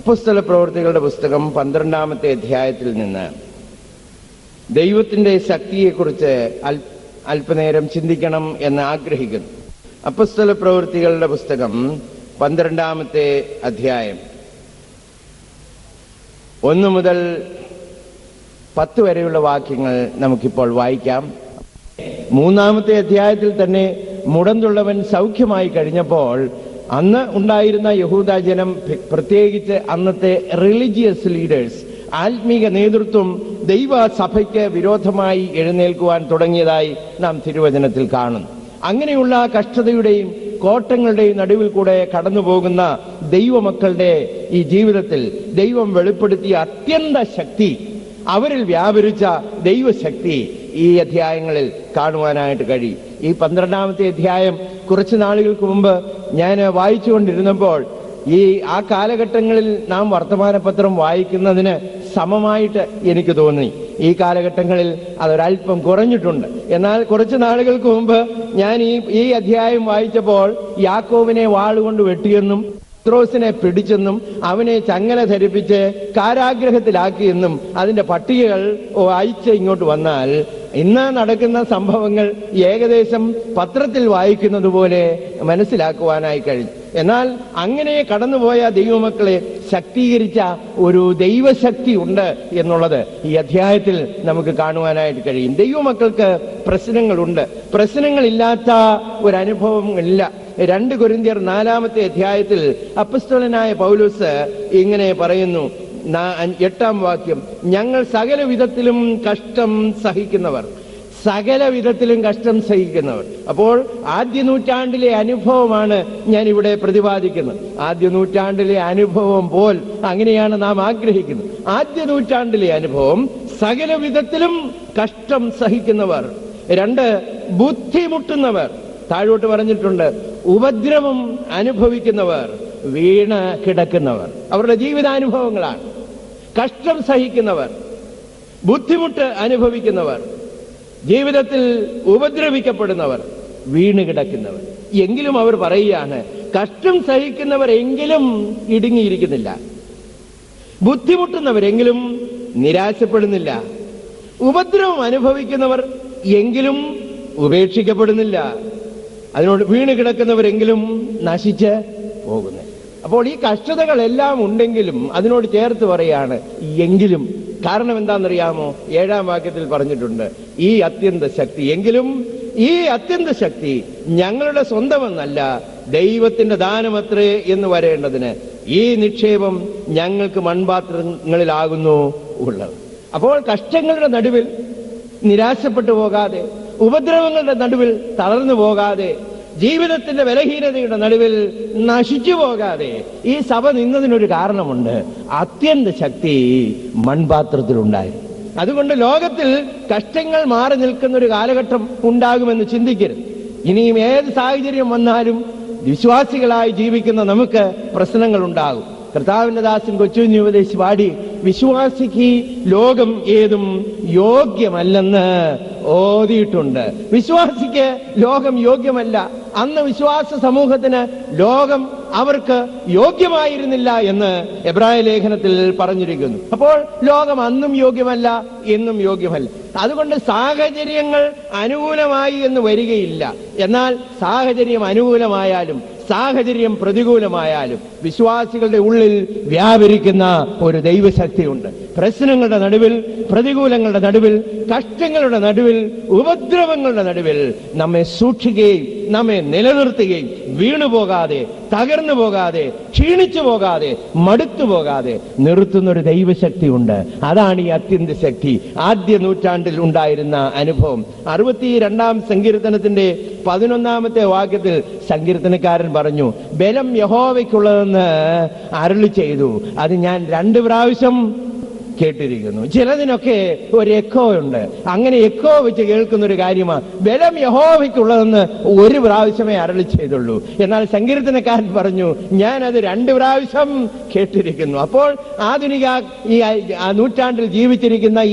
അപ്പോസ്തല പ്രവൃത്തികളുടെ പുസ്തകം 12-ാമത്തെ അധ്യായത്തിൽ നിന്ന് ദൈവത്തിന്റെ ശക്തിയെക്കുറിച്ച് അല്പനേരം ചിന്തിക്കണം എന്ന് ആഗ്രഹിക്കുന്നു. അപ്പോസ്തല പ്രവൃത്തികളുടെ പുസ്തകം 12-ാമത്തെ അധ്യായം 1 മുതൽ 10 വരെയുള്ള വാക്യങ്ങൾ നമുക്കിപ്പോൾ വായിക്കാം. 3-ാമത്തെ അധ്യായത്തിൽ തന്നെ മുടന്തുള്ളവൻ സൗഖ്യമായി കഴിഞ്ഞപ്പോൾ അന്ന് ഉണ്ടായിരുന്ന യഹൂദ ജനം, പ്രത്യേകിച്ച് അന്നത്തെ റിലീജിയസ് ലീഡേഴ്സ്, ആത്മീക നേതൃത്വം ദൈവസഭയ്ക്ക് വിരോധമായി എഴുന്നേൽക്കുവാൻ തുടങ്ങിയതായി നാം തിരുവചനത്തിൽ കാണുന്നു. അങ്ങനെയുള്ള കഷ്ടതയുടെയും കോട്ടങ്ങളുടെയും നടുവിൽ കൂടെ കടന്നുപോകുന്ന ദൈവമക്കളുടെ ഈ ജീവിതത്തിൽ ദൈവം വെളിപ്പെടുത്തിയ അത്യന്ത ശക്തി, അവരിൽ വ്യാപരിച്ച ദൈവശക്തി ഈ അധ്യായങ്ങളിൽ കാണുവാനായിട്ട് കഴിയും. ഈ 12-ാമത്തെ അധ്യായം കുറച്ച് നാളുകൾക്ക് മുമ്പ് ഞാൻ വായിച്ചുകൊണ്ടിരുന്നപ്പോൾ ആ കാലഘട്ടങ്ങളിൽ നാം വർത്തമാനപത്രം വായിക്കുന്നതിന് സമമായിട്ട് എനിക്ക് തോന്നി. ഈ കാലഘട്ടങ്ങളിൽ അതൊരല്പം കുറഞ്ഞിട്ടുണ്ട്. എന്നാൽ കുറച്ച് നാളുകൾക്ക് മുമ്പ് ഞാൻ ഈ അധ്യായം വായിച്ചപ്പോൾ യാക്കോബിനെ വാളുകൊണ്ട് വെട്ടിയെന്നും പത്രോസിനെ പിടിച്ചെന്നും അവനെ ചങ്ങല ധരിപ്പിച്ച് കാരാഗ്രഹത്തിലാക്കിയെന്നും അതിന്റെ പട്ടികകൾ വായിച്ച് ഇങ്ങോട്ട് വന്നാൽ ഇന്ന് നടക്കുന്ന സംഭവങ്ങൾ ഏകദേശം പത്രത്തിൽ വായിക്കുന്നത് പോലെ മനസ്സിലാക്കുവാനായി കഴിഞ്ഞു. എന്നാൽ അങ്ങനെ കടന്നുപോയ ദൈവമക്കളെ ശക്തീകരിച്ച ഒരു ദൈവശക്തി ഉണ്ട് എന്നുള്ളത് ഈ അധ്യായത്തിൽ നമുക്ക് കാണുവാനായിട്ട് കഴിയും. ദൈവമക്കൾക്ക് പ്രശ്നങ്ങളുണ്ട്. പ്രശ്നങ്ങളില്ലാത്ത ഒരനുഭവം ഇല്ല. 2 കൊരിന്ത്യർ 4-ാമത്തെ അധ്യായത്തിൽ അപ്പസ്തോലനായ പൗലോസ് ഇങ്ങനെ പറയുന്നു, 8-ാം വാക്യം, ഞങ്ങൾ സകല വിധത്തിലും കഷ്ടം സഹിക്കുന്നവർ. സകല വിധത്തിലും കഷ്ടം സഹിക്കുന്നവർ. അപ്പോൾ ആദ്യ നൂറ്റാണ്ടിലെ അനുഭവമാണ് ഞാൻ ഇവിടെ പ്രതിപാദിക്കുന്നത്. ആദ്യ നൂറ്റാണ്ടിലെ അനുഭവം പോൽ അങ്ങനെയാണ് നാം ആഗ്രഹിക്കുന്നത്. ആദ്യ നൂറ്റാണ്ടിലെ അനുഭവം സകല വിധത്തിലും കഷ്ടം സഹിക്കുന്നവർ. 2, ബുദ്ധിമുട്ടുന്നവർ. താഴോട്ട് പറഞ്ഞിട്ടുണ്ട്, ഉപദ്രവം അനുഭവിക്കുന്നവർ, വീണ് കിടക്കുന്നവർ. അവരുടെ ജീവിതാനുഭവങ്ങളാണ്. കഷ്ടം സഹിക്കുന്നവർ, ബുദ്ധിമുട്ട് അനുഭവിക്കുന്നവർ, ജീവിതത്തിൽ ഉപദ്രവിക്കപ്പെടുന്നവർ, വീണ് കിടക്കുന്നവർ. എങ്കിലും അവർ പറയുകയാണ്, കഷ്ടം സഹിക്കുന്നവർ എങ്കിലും ഇടുങ്ങിയിരിക്കുന്നില്ല, ബുദ്ധിമുട്ടുന്നവരെങ്കിലും നിരാശപ്പെടുന്നില്ല, ഉപദ്രവം അനുഭവിക്കുന്നവർ എങ്കിലും ഉപേക്ഷിക്കപ്പെടുന്നില്ല, അതിനോട് വീണ് കിടക്കുന്നവരെങ്കിലും നശിച്ച് പോകുന്നു. അപ്പോൾ ഈ കഷ്ടതകളെല്ലാം ഉണ്ടെങ്കിലും അതിനോട് ചേർത്ത് പറയാണ് എങ്കിലും. കാരണം എന്താണെന്നറിയാമോ? 7-ാം വാക്യത്തിൽ പറഞ്ഞിട്ടുണ്ട്, ഈ അത്യന്ത ശക്തി, എങ്കിലും ഈ അത്യന്ത ശക്തി ഞങ്ങളുടെ സ്വന്തമെന്നല്ല, ദൈവത്തിന്റെ ദാനമത്രേ എന്ന് വരേണ്ടതിന് ഈ നിക്ഷേപം ഞങ്ങൾക്ക് മൺപാത്രങ്ങളിലാകുന്നു ഉള്ളത്. അപ്പോൾ കഷ്ടങ്ങളുടെ നടുവിൽ നിരാശപ്പെട്ടു പോകാതെ, ഉപദ്രവങ്ങളുടെ നടുവിൽ തളർന്നു പോകാതെ, ജീവിതത്തിന്റെ ബലഹീനതയുടെ നടുവിൽ നശിച്ചു പോകാതെ ഈ സഭ നിന്നതിനൊരു കാരണമുണ്ട്. അത്യന്ത ശക്തി മൺപാത്രത്തിലുണ്ടായിരുന്നു. അതുകൊണ്ട് ലോകത്തിൽ കഷ്ടങ്ങൾ മാറി നിൽക്കുന്ന ഒരു കാലഘട്ടം ഉണ്ടാകുമെന്ന് ചിന്തിക്കരുത്. ഇനിയും ഏത് സാഹചര്യം വന്നാലും വിശ്വാസികളായി ജീവിക്കുന്ന നമുക്ക് പ്രശ്നങ്ങൾ ഉണ്ടാകും. കർത്താവിന്റെ ദാസൻ കൊച്ചുകുഞ്ഞ് ഉപദേശിച്ച് പാടി, വിശ്വാസിക്ക് ലോകം ഏതും യോഗ്യമല്ലെന്ന് ഓതിയിട്ടുണ്ട്. വിശ്വാസിക്ക് ലോകം യോഗ്യമല്ല. അന്ന് വിശ്വാസ സമൂഹത്തിന് ലോകം അവർക്ക് യോഗ്യമായിരുന്നില്ല എന്ന് എബ്രായ ലേഖനത്തിൽ പറഞ്ഞിരിക്കുന്നു. അപ്പോൾ ലോകം അന്നും യോഗ്യമല്ല, എന്നും യോഗ്യമല്ല. അതുകൊണ്ട് സാഹചര്യങ്ങൾ അനുകൂലമായി എന്ന് വരികയില്ല. എന്നാൽ സാഹചര്യം അനുകൂലമായാലും സാഹചര്യം പ്രതികൂലമായാലും വിശ്വാസികളുടെ ഉള്ളിൽ വ്യാപരിക്കുന്ന ഒരു ദൈവശക്തിയുണ്ട്. പ്രശ്നങ്ങളുടെ നടുവിൽ, പ്രതികൂലങ്ങളുടെ നടുവിൽ, കഷ്ടങ്ങളുടെ നടുവിൽ, ഉപദ്രവങ്ങളുടെ നടുവിൽ നമ്മെ സൂക്ഷിക്കുകയും നമ്മെ നിലനിർത്തുകയും വീണുപോകാതെ, തകർന്നു പോകാതെ, ക്ഷീണിച്ചു പോകാതെ, മടുത്തു പോകാതെ നിർത്തുന്ന ഒരു ദൈവശക്തിയുണ്ട്. അതാണ് ഈ അത്യന്ത ശക്തി. ആദ്യ നൂറ്റാണ്ടിൽ ഉണ്ടായിരുന്ന അനുഭവം. 62-ാം സങ്കീർത്തനത്തിന്റെ 11-ാമത്തെ വാക്യത്തിൽ സങ്കീർത്തനക്കാരൻ പറഞ്ഞു, ബലം യഹോവയ്ക്കുള്ളതെന്ന് അരുളി ചെയ്തു. അത് ഞാൻ 2 പ്രാവശ്യം കേട്ടിരിക്കുന്നു. ചിലതിനൊക്കെ ഒരു എക്കോ ഉണ്ട്. അങ്ങനെ എക്കോ വെച്ച് കേൾക്കുന്ന ഒരു കാര്യമാണ്. ബലം യഹോവയ്ക്കുള്ളതെന്ന് 1 പ്രാവശ്യമേ അരുളി ചെയ്തുള്ളൂ. എന്നാൽ സങ്കീർത്തനക്കാരൻ പറഞ്ഞു, ഞാനത് 2 പ്രാവശ്യം കേട്ടിരിക്കുന്നു. അപ്പോൾ ആധുനിക ഈ നൂറ്റാണ്ടിൽ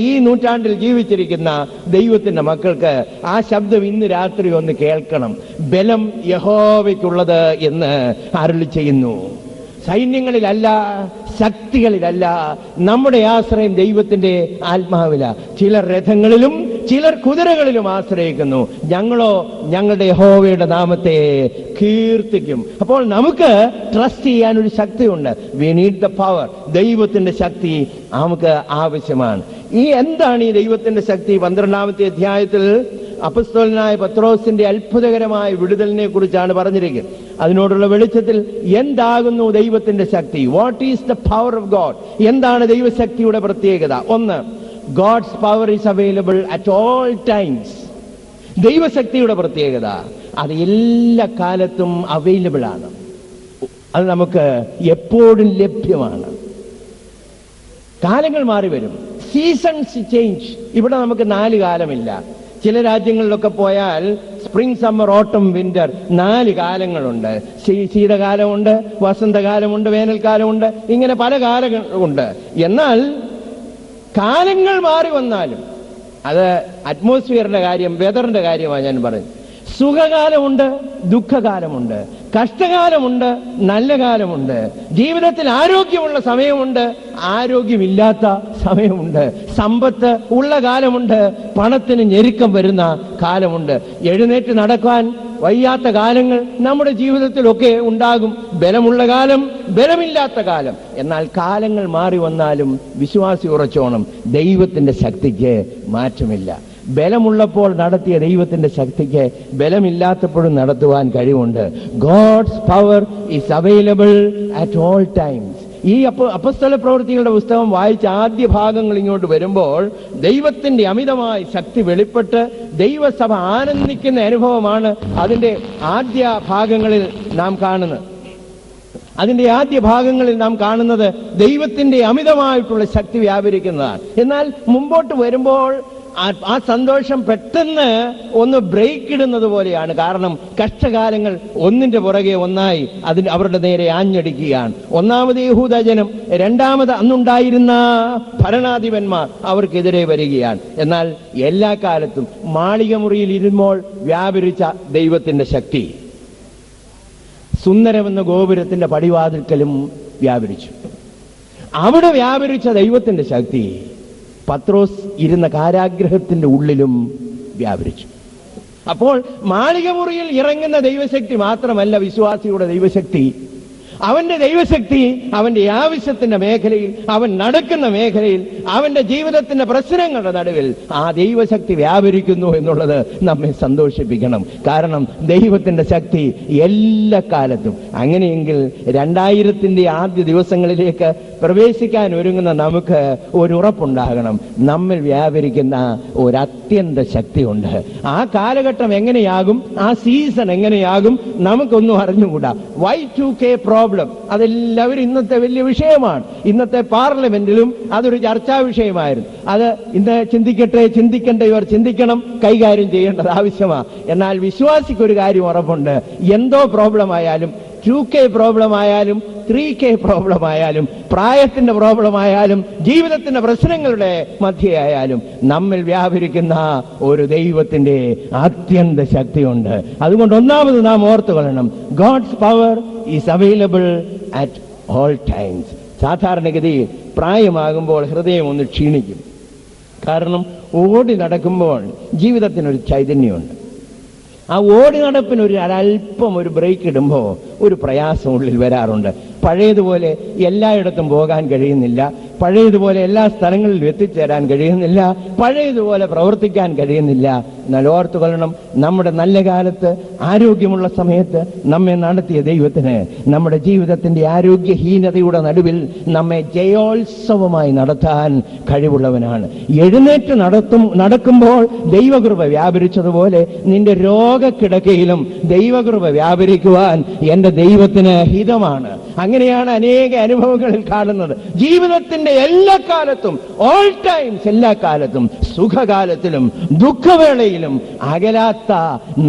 ജീവിച്ചിരിക്കുന്ന ദൈവത്തിന്റെ മക്കൾക്ക് ആ ശബ്ദം ഇന്ന് രാത്രി ഒന്ന് കേൾക്കണം. ബലം യഹോവയ്ക്കുള്ളത് എന്ന് അരുളി ചെയ്യുന്നു. സൈന്യങ്ങളിലല്ല, ശക്തികളിലല്ല. നമ്മുടെ ആശ്രയം ദൈവത്തിന്റെ ആത്മാവില. ചിലർ രഥങ്ങളിലും ചിലർ കുതിരകളിലും ആശ്രയിക്കുന്നു. ഞങ്ങളോ ഞങ്ങളുടെ യഹോവയുടെ നാമത്തെ കീർത്തിക്കും. അപ്പോൾ നമുക്ക് ട്രസ്റ്റ് ചെയ്യാൻ ഒരു ശക്തിയുണ്ട്. We need the power. ദൈവത്തിന്റെ ശക്തി നമുക്ക് ആവശ്യമാണ്. എന്താണ് ഈ ദൈവത്തിന്റെ ശക്തി? 12-ാമത്തെ അധ്യായത്തിൽ അപ്പസ്തോലനായ പത്രോസിന്റെ അത്ഭുതകരമായ വിടുതലിനെ കുറിച്ചാണ് പറഞ്ഞിരിക്കുന്നത്. അതിനോടുള്ള വെളിച്ചത്തിൽ എന്താകുന്നു ദൈവത്തിന്റെ ശക്തി? What is the power of God? എന്താണ് ദൈവശക്തിയുടെ പ്രത്യേകത? ഒന്ന്, God's power is available at all times. ദൈവശക്തിയുടെ പ്രത്യേകത അത് എല്ലാ കാലത്തും അവൈലബിൾ ആണ്. അത് നമുക്ക് എപ്പോഴും ലഭ്യമാണ്. കാലങ്ങൾ മാറി വരും. Seasons change. ഇവിടെ നമുക്ക് 4 കാലമില്ല. ചില രാജ്യങ്ങളിലൊക്കെ പോയാൽ സ്പ്രിംഗ്, സമ്മർ, ഓട്ടം, വിന്റർ 4 കാലങ്ങളുണ്ട്. ശീതകാലമുണ്ട്, വസന്തകാലമുണ്ട്, വേനൽക്കാലമുണ്ട്, ഇങ്ങനെ പല കാലങ്ങളുണ്ട്. എന്നാൽ കാലങ്ങൾ മാറി വന്നാലും, അത് അറ്റ്മോസ്ഫിയറിന്റെ കാര്യം, വെതറിന്റെ കാര്യമാണ് ഞാൻ പറയുന്നത്. സുഖകാലമുണ്ട്, ദുഃഖകാലമുണ്ട്, കഷ്ടകാലമുണ്ട്, നല്ല കാലമുണ്ട്. ജീവിതത്തിൽ ആരോഗ്യമുള്ള സമയമുണ്ട്, ആരോഗ്യമില്ലാത്ത സമയമുണ്ട്. സമ്പത്ത് ഉള്ള കാലമുണ്ട്, പണത്തിന് ഞെരുക്കം വരുന്ന കാലമുണ്ട്. എഴുന്നേറ്റ് നടക്കാൻ വയ്യാത്ത കാലങ്ങൾ നമ്മുടെ ജീവിതത്തിലൊക്കെ ഉണ്ടാകും. ബലമുള്ള കാലം, ബലമില്ലാത്ത കാലം. എന്നാൽ കാലങ്ങൾ മാറി വന്നാലും വിശ്വാസി ഉറച്ചോണം, ദൈവത്തിന്റെ ശക്തിക്ക് മാറ്റമില്ല. ബലമുള്ളപ്പോൾ നടത്തിയ ദൈവത്തിന്റെ ശക്തിക്ക് ബലമില്ലാത്തപ്പോഴും നടത്തുവാൻ കഴിവുണ്ട്. God's power is available at all times. ഈ അപ്പസ്തല പ്രവൃത്തികളുടെ പുസ്തകം വായിച്ച ആദ്യ ഭാഗങ്ങൾ ഇങ്ങോട്ട് വരുമ്പോൾ ദൈവത്തിന്റെ അമിതമായ ശക്തി വെളിപ്പെട്ട് ദൈവസഭ ആനന്ദിക്കുന്ന അനുഭവമാണ് അതിന്റെ ആദ്യ ഭാഗങ്ങളിൽ നാം കാണുന്നത്. ദൈവത്തിന്റെ അമിതമായിട്ടുള്ള ശക്തി വ്യാപരിക്കുന്നതാണ്. എന്നാൽ മുമ്പോട്ട് വരുമ്പോൾ ആ സന്തോഷം പെട്ടെന്ന് ഒന്ന് ബ്രേക്ക് ഇടുന്നത് പോലെയാണ്. കാരണം കഷ്ടകാലങ്ങൾ ഒന്നിന്റെ പുറകെ ഒന്നായി അവരുടെ നേരെ ആഞ്ഞടിക്കുകയാണ്. ഒന്നാമത് യഹൂദജനം, രണ്ടാമത് അന്നുണ്ടായിരുന്ന ഭരണാധിപന്മാർ അവർക്കെതിരെ വരികയാണ്. എന്നാൽ എല്ലാ കാലത്തും മാളിക മുറിയിൽ ഇരുമ്പോൾ വ്യാപരിച്ച ദൈവത്തിന്റെ ശക്തി സുന്ദരമെന്ന ഗോപുരത്തിന്റെ പടിവാതിൽക്കലും വ്യാപരിച്ചു. അവിടെ വ്യാപരിച്ച ദൈവത്തിന്റെ ശക്തി പത്രോസ് ഇരുന്ന കാരാഗ്രഹത്തിന്റെ ഉള്ളിലും വ്യാപരിച്ചു. അപ്പോൾ മാളികമുറിയിൽ ഇറങ്ങുന്ന ദൈവശക്തി മാത്രമല്ല വിശ്വാസിയുടെ ദൈവശക്തി. അവന്റെ ദൈവശക്തി അവന്റെ ആവശ്യത്തിന്റെ മേഖലയിൽ, അവൻ നടക്കുന്ന മേഖലയിൽ, അവന്റെ ജീവിതത്തിന്റെ പ്രശ്നങ്ങളുടെ നടുവിൽ ആ ദൈവശക്തി വ്യാപരിക്കുന്നു എന്നുള്ളത് നമ്മെ സന്തോഷിപ്പിക്കണം. കാരണം ദൈവത്തിന്റെ ശക്തി എല്ലാ കാലത്തും. അങ്ങനെയെങ്കിൽ 2000-ന്റെ ആദ്യ ദിവസങ്ങളിലേക്ക് പ്രവേശിക്കാൻ ഒരുങ്ങുന്ന നമുക്ക് ഒരു ഉറപ്പുണ്ടാകണം, നമ്മിൽ വ്യാപരിക്കുന്ന ഒരു അത്യന്ത ശക്തിയുണ്ട്. ആ കാലഘട്ടം എങ്ങനെയാകും, ആ സീസൺ എങ്ങനെയാകും, നമുക്കൊന്നും അറിഞ്ഞുകൂടാ. Y2K പ്രോബ്ലം അതെല്ലാവരും ഇന്നത്തെ വലിയ വിഷയമാണ്. ഇന്നത്തെ പാർലമെന്റിലും അതൊരു ചർച്ചാ വിഷയമായിരുന്നു. അത് ഇന്ന് ചിന്തിക്കേണ്ടവർ ചിന്തിക്കണം, കൈകാര്യം ചെയ്യേണ്ടത് ആവശ്യമാണ്. എന്നാൽ വിശ്വാസിക്കൊരു കാര്യം ഉറപ്പുണ്ട്, എന്തോ പ്രോബ്ലം ആയാലും, 2K പ്രോബ്ലം ആയാലും, 3K പ്രോബ്ലം ആയാലും, പ്രായത്തിന്റെ പ്രോബ്ലം ആയാലും, ജീവിതത്തിന്റെ പ്രശ്നങ്ങളുടെ മധ്യയായാലും നമ്മിൽ വ്യാപരിക്കുന്ന ഒരു ദൈവത്തിന്റെ അത്യന്ത ശക്തിയുണ്ട്. അതുകൊണ്ട് ഒന്നാമത് നാം ഓർത്തുകൊള്ളണം, God's power is available at all times. സാധാരണഗതിയിൽ പ്രായമാകുമ്പോൾ ഹൃദയം ഒന്ന് ക്ഷീണിക്കും. കാരണം ഓടി നടക്കുമ്പോൾ ജീവിതത്തിനൊരു ചൈതന്യമുണ്ട്. ആ ഓടി നടപ്പിന് ഒരല്പം ഒരു ബ്രേക്ക് ഇടുമ്പോൾ ഒരു പ്രയാസം ഉള്ളിൽ വരാറുണ്ട്. പഴയതുപോലെ എല്ലായിടത്തും പോകാൻ കഴിയുന്നില്ല, പഴയതുപോലെ എല്ലാ സ്ഥലങ്ങളിലും എത്തിച്ചേരാൻ കഴിയുന്നില്ല, പഴയതുപോലെ പ്രവർത്തിക്കാൻ കഴിയുന്നില്ല. എന്നാൽ ഓർത്തുകൊള്ളണം, നമ്മുടെ നല്ല കാലത്ത്, ആരോഗ്യമുള്ള സമയത്ത് നമ്മെ നടത്തിയ ദൈവത്തിന് നമ്മുടെ ജീവിതത്തിന്റെ ആരോഗ്യഹീനതയുടെ നടുവിൽ നമ്മെ ജയോത്സവമായി നടത്താൻ കഴിവുള്ളവനാണ്. എഴുന്നേറ്റ് നടക്കുമ്പോൾ ദൈവകൃപ വ്യാപരിച്ചതുപോലെ നിന്റെ രോഗക്കിടക്കയിലും ദൈവകൃപ വ്യാപരിക്കുവാൻ എന്റെ ദൈവത്തിന് ഹിതമാണ്. അങ്ങനെയാണ് അനേക അനുഭവങ്ങളിൽ കാണുന്നത്. ജീവിതത്തിന്റെ എല്ലാ കാലത്തും, ഓൾ ടൈംസ്, എല്ലാ കാലത്തും, സുഖകാലത്തിലും ദുഃഖവേളയിലും അകലാത്ത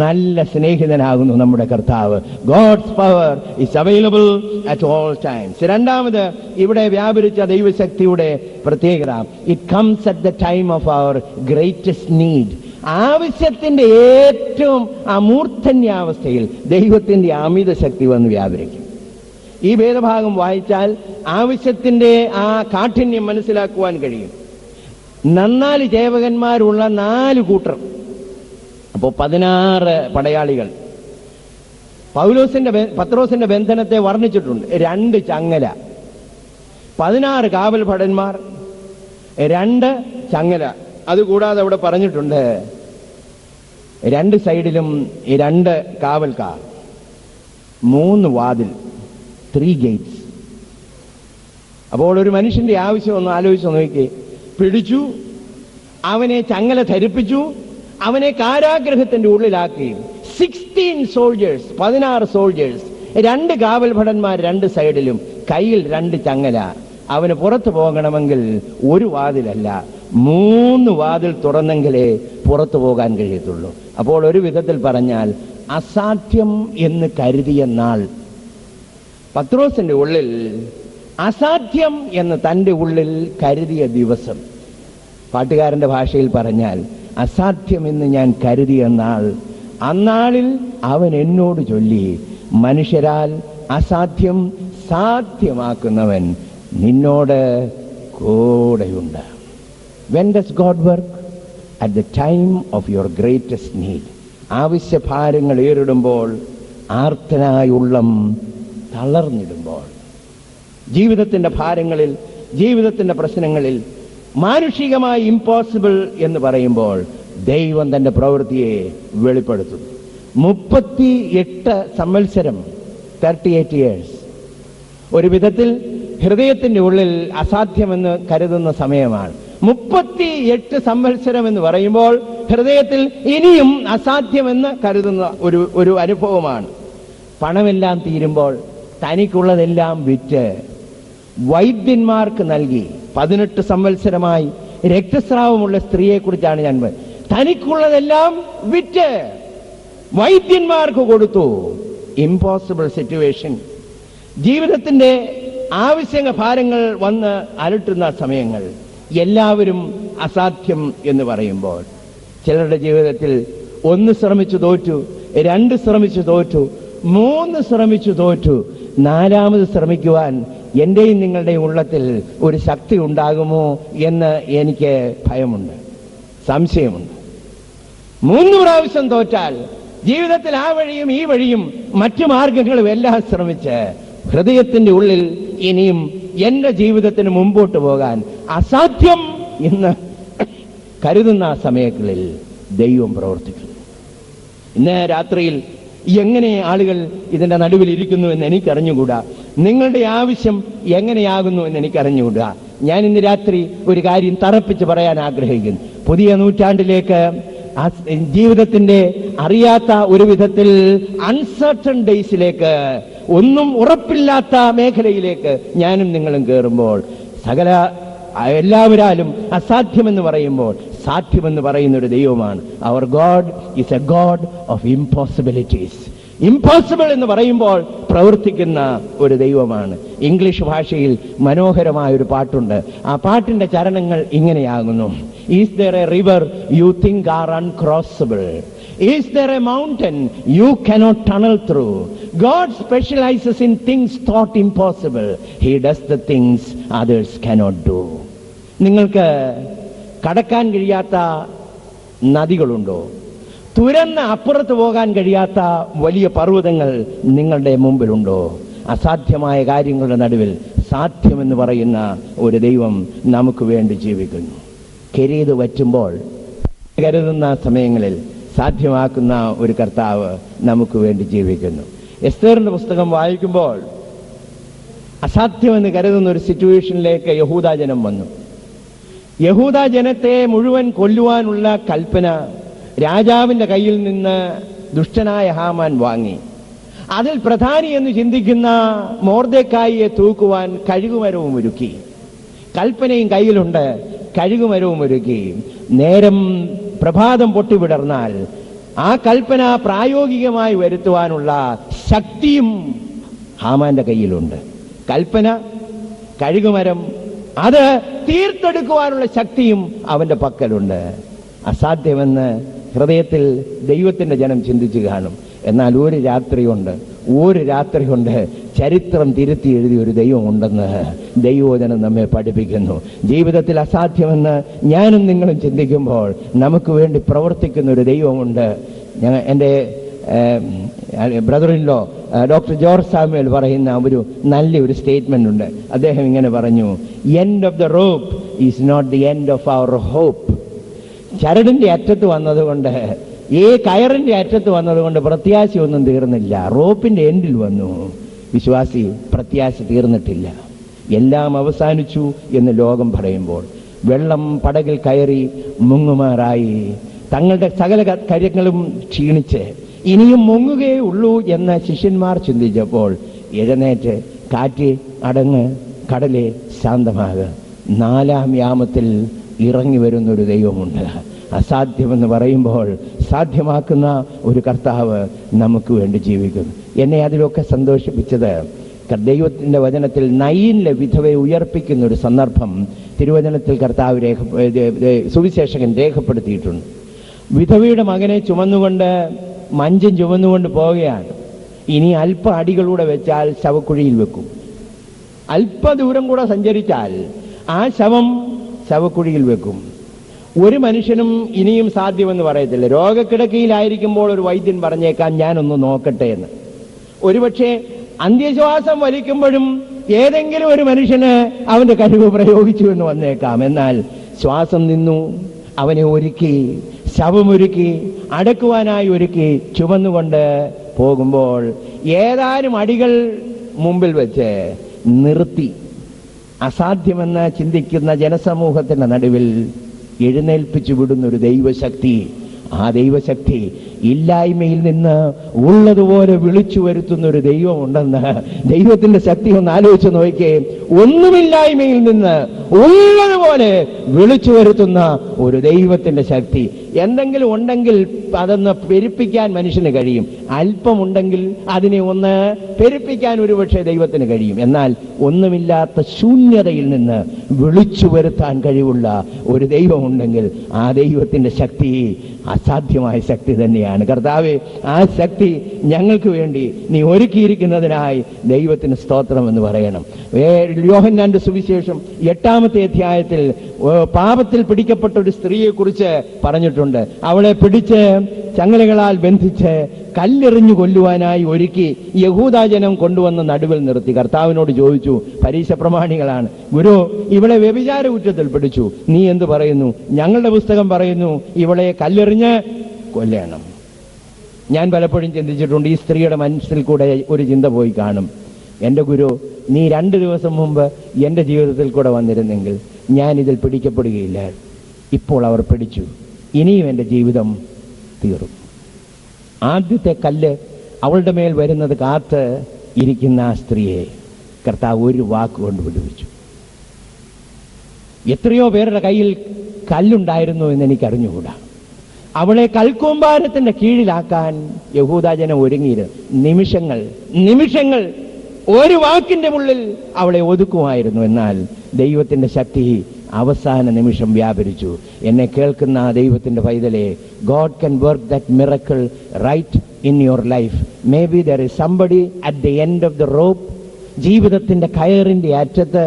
നല്ല സ്നേഹിതനാകുന്നു നമ്മുടെ കർത്താവ്. God's power is available at all times. രണ്ടാമത് ഇവിടെ വ്യാപരിച്ച ദൈവശക്തിയുടെ പ്രത്യേകത, it comes at the time of our greatest need. ആവശ്യത്തിന്റെ ഏറ്റവും അമൂർധന്യാവസ്ഥയിൽ ദൈവത്തിന്റെ അമിത ശക്തി വന്ന് വ്യാപരിക്കും. ഈ വേദഭാഗം വായിച്ചാൽ ആവശ്യത്തിന്റെ ആ കാഠിന്യം മനസ്സിലാക്കുവാൻ കഴിയും. 4 ചേവകന്മാരുള്ള 4 കൂട്ടർ, അപ്പോൾ 16 പടയാളികൾ. പത്രോസിന്റെ ബന്ധനത്തെ വർണ്ണിച്ചിട്ടുണ്ട്. 2 ചങ്ങല, 16 കാവൽ ഭടന്മാർ, 2 ചങ്ങല. അതുകൂടാതെ അവിടെ പറഞ്ഞിട്ടുണ്ട് 2 സൈഡിലും 2 കാവൽക്കാർ, 3 വാതിൽ, 3 ഗേറ്റ്സ്. അപ്പോൾ ഒരു മനുഷ്യന്റെ ആവശ്യം ഒന്ന് ആലോചിച്ച് നോക്കി. പിടിച്ചു, അവനെ ചങ്ങല ധരിപ്പിച്ചു, അവനെ കാരാഗ്രഹത്തിന്റെ ഉള്ളിലാക്കി. 16 സോൾജേഴ്സ്, 16 സോൾജേഴ്സ്, 2 കാവൽ ഭടന്മാർ 2 സൈഡിലും, കയ്യിൽ 2 ചങ്ങല. അവന് പുറത്തു പോകണമെങ്കിൽ 1 വാതിലല്ല, 3 വാതിൽ തുറന്നെങ്കിലേ പുറത്തു പോകാൻ കഴിയത്തുള്ളൂ. അപ്പോൾ ഒരു വിധത്തിൽ പറഞ്ഞാൽ അസാധ്യം എന്ന് കരുതിയ നാൾ, പത്രോസിന്റെ ഉള്ളിൽ അസാധ്യം എന്ന് തൻ്റെ ഉള്ളിൽ കരുതിയ ദിവസം, പാട്ടുകാരന്റെ ഭാഷയിൽ പറഞ്ഞാൽ അസാധ്യം എന്ന് ഞാൻ കരുതിയ നാൾ, അന്നാളിൽ അവൻ എന്നോട് ചൊല്ലി, മനുഷ്യരാൽ അസാധ്യം സാധ്യമാക്കുന്നവൻ നിന്നോട് കൂടെയുണ്ട്. When does God work? At the time of your greatest need. ആവശ്യഭാരങ്ങൾ ഏറിടുമ്പോൾ, ആർത്തനായ ഉള്ളം തളർന്നിടുമ്പോൾ, ജീവിതത്തിന്റെ ഭാരങ്ങളിൽ, ജീവിതത്തിന്റെ പ്രശ്നങ്ങളിൽ മാനുഷികമായി ഇമ്പോസിബിൾ എന്ന് പറയുമ്പോൾ ദൈവം തന്റെ പ്രവൃത്തിയെ വെളിപ്പെടുത്തുന്നു. 38 സംവത്സരം, 38 years. ഒരു വിധത്തിൽ ഹൃദയത്തിന്റെ ഉള്ളിൽ അസാധ്യമെന്ന് കരുതുന്ന സമയമാണ്. 38 സംവത്സരം എന്ന് പറയുമ്പോൾ ഹൃദയത്തിൽ ഇനിയും അസാധ്യമെന്ന് കരുതുന്ന ഒരു അനുഭവമാണ്. പണമെല്ലാം തീരുമ്പോൾ തനിക്കുള്ളതെല്ലാം വിറ്റ് വൈദ്യന്മാർക്ക് നൽകി. 18 സംവത്സരമായി രക്തസ്രാവമുള്ള സ്ത്രീയെക്കുറിച്ചാണ് ഞാൻ പറയുന്നത്. തനിക്കുള്ളതെല്ലാം വിറ്റ് വൈദ്യന്മാർക്ക് കൊടുത്തു. Impossible situation. ജീവിതത്തിന്റെ ആവശ്യ ഭാരങ്ങൾ വന്ന് അലട്ടുന്ന സമയങ്ങൾ, എല്ലാവരും അസാധ്യം എന്ന് പറയുമ്പോൾ ചിലരുടെ ജീവിതത്തിൽ 1 ശ്രമിച്ചു തോറ്റു, 2 ശ്രമിച്ചു തോറ്റു, 3 ശ്രമിച്ചു തോറ്റു, 4ാമത് ശ്രമിക്കുവാൻ എന്റെയും നിങ്ങളുടെയും ഉള്ളത്തിൽ ഒരു ശക്തി ഉണ്ടാകുമോ എന്ന് എനിക്ക് ഭയമുണ്ട്, സംശയമുണ്ട്. 3 പ്രാവശ്യം തോറ്റാൽ ജീവിതത്തിൽ ആ വഴിയും ഈ വഴിയും മറ്റു മാർഗങ്ങളും എല്ലാം ശ്രമിച്ച് ഹൃദയത്തിന്റെ ഉള്ളിൽ ഇനിയും എന്റെ ജീവിതത്തിന് മുമ്പോട്ട് പോകാൻ അസാധ്യം എന്ന് കരുതുന്ന ആ സമയങ്ങളിൽ ദൈവം പ്രവർത്തിക്കുന്നു. ഇന്ന് രാത്രിയിൽ എങ്ങനെ ആളുകൾ ഇതിന്റെ നടുവിൽ ഇരിക്കുന്നു എന്ന് എനിക്കറിഞ്ഞുകൂടാ. നിങ്ങളുടെ ആവശ്യം എങ്ങനെയാകുന്നു എന്ന് എനിക്കറിഞ്ഞുകൂടാ. ഞാൻ ഇന്ന് രാത്രി ഒരു കാര്യം തറപ്പിച്ച് പറയാൻ ആഗ്രഹിക്കുന്നു. പുതിയ നൂറ്റാണ്ടിലേക്ക്, ജീവിതത്തിന്റെ അറിയാത്ത ഒരു വിധത്തിൽ അൺസർട്ടൺ ഡേയ്സിലേക്ക്, ഒന്നും ഉറപ്പില്ലാത്ത മേഖലയിലേക്ക് ഞാനും നിങ്ങളും കയറുമ്പോൾ, എല്ലാവരാലും അസാധ്യമെന്ന് പറയുമ്പോൾ സാധ്യമെന്ന് പറയുന്ന ഒരു ദൈവമാണ്. Our God is a God of impossibilities. Impossible എന്ന് പറയുമ്പോൾ പ്രവർത്തിക്കുന്ന ഒരു ദൈവമാണ്. ഇംഗ്ലീഷ് ഭാഷയിൽ മനോഹരമായ ഒരു പാട്ടുണ്ട്. ആ പാട്ടിന്റെ ചരണങ്ങൾ ഇങ്ങനെയാകുന്നു: is there a river you think are uncrossable? Is there a mountain you cannot tunnel through? God specializes in things thought impossible. He does the things others cannot do. നിങ്ങൾക്ക് കടക്കാൻ കഴിയാത്ത നദികളുണ്ടോ? തുരന്ന് അപ്പുറത്ത് പോകാൻ കഴിയാത്ത വലിയ പർവ്വതങ്ങൾ നിങ്ങളുടെ മുമ്പിലുണ്ടോ? അസാധ്യമായ കാര്യങ്ങളുടെ നടുവിൽ സാധ്യമെന്ന് പറയുന്ന ഒരു ദൈവം നമുക്ക് വേണ്ടി ജീവിക്കുന്നു. കെരീത് വറ്റുമ്പോൾ കരുതുന്ന സമയങ്ങളിൽ സാധ്യമാക്കുന്ന ഒരു കർത്താവ് നമുക്ക് വേണ്ടി ജീവിക്കുന്നു. എസ്തേറിന്റെ പുസ്തകം വായിക്കുമ്പോൾ അസാധ്യമെന്ന് കരുതുന്ന ഒരു സിറ്റുവേഷനിലേക്ക് യഹൂദാജനം വന്നു. യഹൂദാജനത്തെ മുഴുവൻ കൊല്ലുവാനുള്ള കൽപ്പന രാജാവിന്റെ കയ്യിൽ നിന്ന് ദുഷ്ടനായ ഹാമാൻ വാങ്ങി. അതിൽ പ്രധാനി എന്ന് ചിന്തിക്കുന്ന മൊർദെഖായിയെ തൂക്കുവാൻ കഴുകുമരവും ഒരുക്കി. കൽപ്പനയും കയ്യിലുണ്ട്, കഴുകുമരവും ഒരുക്കി. നേരം പ്രഭാതം പൊട്ടിവിടർന്നാൽ ആ കൽപ്പന പ്രായോഗികമായി വരുത്തുവാനുള്ള ശക്തിയും ഹാമാന്റെ കയ്യിലുണ്ട്. കൽപ്പന, കഴുകുമരം, അത് തീർത്തെടുക്കുവാനുള്ള ശക്തിയും അവന്റെ പക്കലുണ്ട്. അസാധ്യമെന്ന് ഹൃദയത്തിൽ ദൈവത്തിന്റെ ജനം ചിന്തിച്ചു കാണും. എന്നാൽ ഒരു രാത്രിയുണ്ട് ചരിത്രം തിരുത്തി എഴുതിയ ഒരു ദൈവമുണ്ടെന്ന് ദൈവവചനം നമ്മെ പഠിപ്പിക്കുന്നു. ജീവിതത്തിൽ അസാധ്യമെന്ന് ഞാനും നിങ്ങളും ചിന്തിക്കുമ്പോൾ നമുക്ക് വേണ്ടി പ്രവർത്തിക്കുന്ന ഒരു ദൈവമുണ്ട്. എൻ്റെ ബ്രദറിൻലോ ഡോക്ടർ ജോർജ് സാമുവൽ പറയുന്ന നല്ലൊരു സ്റ്റേറ്റ്മെന്റ് ഉണ്ട്. അദ്ദേഹം ഇങ്ങനെ പറഞ്ഞു, end of the rope is not the end of our hope. ചരടിന്റെ അറ്റത്ത് വന്നതുകൊണ്ട്, ഈ കയറിന്റെ അറ്റത്ത് വന്നതുകൊണ്ട് പ്രത്യാശയൊന്നും തീർന്നില്ല. റോപ്പിന്റെ എൻഡിൽ വന്നു. വിശ്വാസി, പ്രത്യാശ തീർന്നിട്ടില്ല. എല്ലാം അവസാനിച്ചു എന്ന് ലോകം പറയുമ്പോൾ വെള്ളം പടകിൽ കയറി മുങ്ങുമാറായി തങ്ങളുടെ സകല കാര്യങ്ങളും ക്ഷീണിച്ച് ഇനിയും മുങ്ങുകയേ ഉള്ളൂ എന്ന് ശിഷ്യന്മാർ ചിന്തിച്ചപ്പോൾ എഴുന്നേറ്റ് കാറ്റ് അടങ്ങ്, കടലെ ശാന്തമാകുക, 4-ാം യാമത്തിൽ ഇറങ്ങി വരുന്നൊരു ദൈവമുണ്ട്. അസാധ്യമെന്ന് പറയുമ്പോൾ സാധ്യമാക്കുന്ന ഒരു കർത്താവ് നമുക്ക് വേണ്ടി ജീവിക്കുന്നു. എന്നെ അതിലൊക്കെ സന്തോഷിപ്പിച്ചത് ദൈവത്തിൻ്റെ വചനത്തിൽ നയീനിലെ വിധവയെ ഉയർപ്പിക്കുന്ന ഒരു സന്ദർഭം തിരുവചനത്തിൽ കർത്താവ് സുവിശേഷകൻ രേഖപ്പെടുത്തിയിട്ടുണ്ട്. വിധവയുടെ മകനെ ചുമന്നുകൊണ്ട്, മഞ്ചം ചുമന്നുകൊണ്ട് പോവുകയാണ്. ഇനി അല്പ അടികളൂടെ വെച്ചാൽ ശവക്കുഴിയിൽ വെക്കും. അല്പ ദൂരം കൂടെ സഞ്ചരിച്ചാൽ ആ ശവം ശവക്കുഴിയിൽ വെക്കും. ഒരു മനുഷ്യനും ഇനിയും സാധ്യമെന്ന് പറയത്തില്ല. രോഗക്കിടക്കയിലായിരിക്കുമ്പോൾ ഒരു വൈദ്യൻ പറഞ്ഞേക്കാം, ഞാനൊന്ന് നോക്കട്ടെ എന്ന്. ഒരുപക്ഷെ അന്ത്യശ്വാസം വലിക്കുമ്പോഴും ഏതെങ്കിലും ഒരു മനുഷ്യന് അവന്റെ കഴിവ് പ്രയോഗിച്ചു എന്ന് വന്നേക്കാം. എന്നാൽ ശ്വാസം നിന്നു, അവനെ ഒരുക്കി, ശവമൊരുക്കി, അടക്കുവാനായി ഒരുക്കി ചുമന്നുകൊണ്ട് പോകുമ്പോൾ ഏതാനും അടികൾ മുമ്പിൽ വെച്ച് നിർത്തി. അസാധ്യമെന്ന് ചിന്തിക്കുന്ന ജനസമൂഹത്തിന്റെ നടുവിൽ എഴുന്നേൽപ്പിച്ചു വിടുന്ന ഒരു ദൈവശക്തി. ആ ദൈവശക്തി ഇല്ലായ്മയിൽ നിന്ന് ഉള്ളതുപോലെ വിളിച്ചു വരുത്തുന്ന ഒരു ദൈവമുണ്ടെന്ന് ദൈവത്തിന്റെ ശക്തി ഒന്ന് ആലോചിച്ച് നോക്കിയേ. ഒന്നുമില്ലായ്മയിൽ നിന്ന് ഉള്ളതുപോലെ വിളിച്ചു വരുത്തുന്ന ഒരു ദൈവത്തിന്റെ ശക്തി. എന്തെങ്കിലും ഉണ്ടെങ്കിൽ അതൊന്ന് പെരുപ്പിക്കാൻ മനുഷ്യന് കഴിയും. അല്പമുണ്ടെങ്കിൽ അതിനെ ഒന്ന് പെരുപ്പിക്കാൻ ഒരുപക്ഷെ ദൈവത്തിന് കഴിയും. എന്നാൽ ഒന്നുമില്ലാത്ത ശൂന്യതയിൽ നിന്ന് വിളിച്ചു വരുത്താൻ കഴിവുള്ള ഒരു ദൈവമുണ്ടെങ്കിൽ ആ ദൈവത്തിന്റെ ശക്തി അസാധ്യമായ ശക്തി തന്നെയാണ്. കർത്താവേ, ആ ശക്തി ഞങ്ങൾക്ക് വേണ്ടി നീ ഒരുക്കിയിരിക്കുന്നതിനായി ദൈവത്തിന് സ്തോത്രം എന്ന് പറയണം. യോഹന്നാന്റെ സുവിശേഷം 8-ാമത്തെ അധ്യായത്തിൽ പാപത്തിൽ പിടിക്കപ്പെട്ട ഒരു സ്ത്രീയെ കുറിച്ച് പറഞ്ഞിട്ടുണ്ട്. അവളെ പിടിച്ച് ചങ്ങലകളാൽ ബന്ധിച്ച് കല്ലെറിഞ്ഞു കൊല്ലുവാനായി ഒരുക്കി യഹൂദാജനം കൊണ്ടുവന്ന് നടുവിൽ നിർത്തി. കർത്താവിനോട് ചോദിച്ചു, പരീശ പ്രമാണികളാണ്, ഗുരു, ഇവളെ വ്യഭിചാര കുറ്റത്തിൽ പിടിച്ചു, നീ എന്ത് പറയുന്നു? ഞങ്ങളുടെ പുസ്തകം പറയുന്നു ഇവളെ കല്ലെറിഞ്ഞ് കൊല്ലണം. ഞാൻ പലപ്പോഴും ചിന്തിച്ചിട്ടുണ്ട്, ഈ സ്ത്രീയുടെ മനസ്സിൽ കൂടെ ഒരു ചിന്ത പോയി കാണും, എൻ്റെ ഗുരു, നീ 2 ദിവസം മുമ്പ് എൻ്റെ ജീവിതത്തിൽ കൂടെ വന്നിരുന്നെങ്കിൽ ഞാൻ ഇതിൽ പിടിക്കപ്പെടുകയില്ല. ഇപ്പോൾ അവർ പിടിച്ചു, ഇനിയും എൻ്റെ ജീവിതം തീർന്നു. ആദ്യത്തെ കല്ല് അവളുടെ മേൽ വരുന്നത് കാത്ത് ഇരിക്കുന്ന ആ സ്ത്രീയെ കർത്താവ് ഒരു വാക്കുകൊണ്ട് വിടുവിച്ചു. എത്രയോ പേരുടെ കയ്യിൽ കല്ലുണ്ടായിരുന്നു എന്ന് എനിക്കറിഞ്ഞുകൂടാ. അവളെ കൽക്കൂമ്പാരത്തിന്റെ കീഴിലാക്കാൻ യഹൂദാജനം ഒരുങ്ങിയിരുന്നു. നിമിഷങ്ങൾ ഒരു വാക്കിന്റെ ഉള്ളിൽ അവളെ ഒതുക്കുമായിരുന്നു. എന്നാൽ ദൈവത്തിന്റെ ശക്തി അവസാന നിമിഷം വ്യാപരിച്ചു. എന്നെ കേൾക്കുന്ന ദൈവത്തിന്റെ പൈതലേ, God can work that miracle right in your life. Maybe there is somebody at the end of the rope. ജീവിതത്തിന്റെ കയറിന്റെ അറ്റത്ത്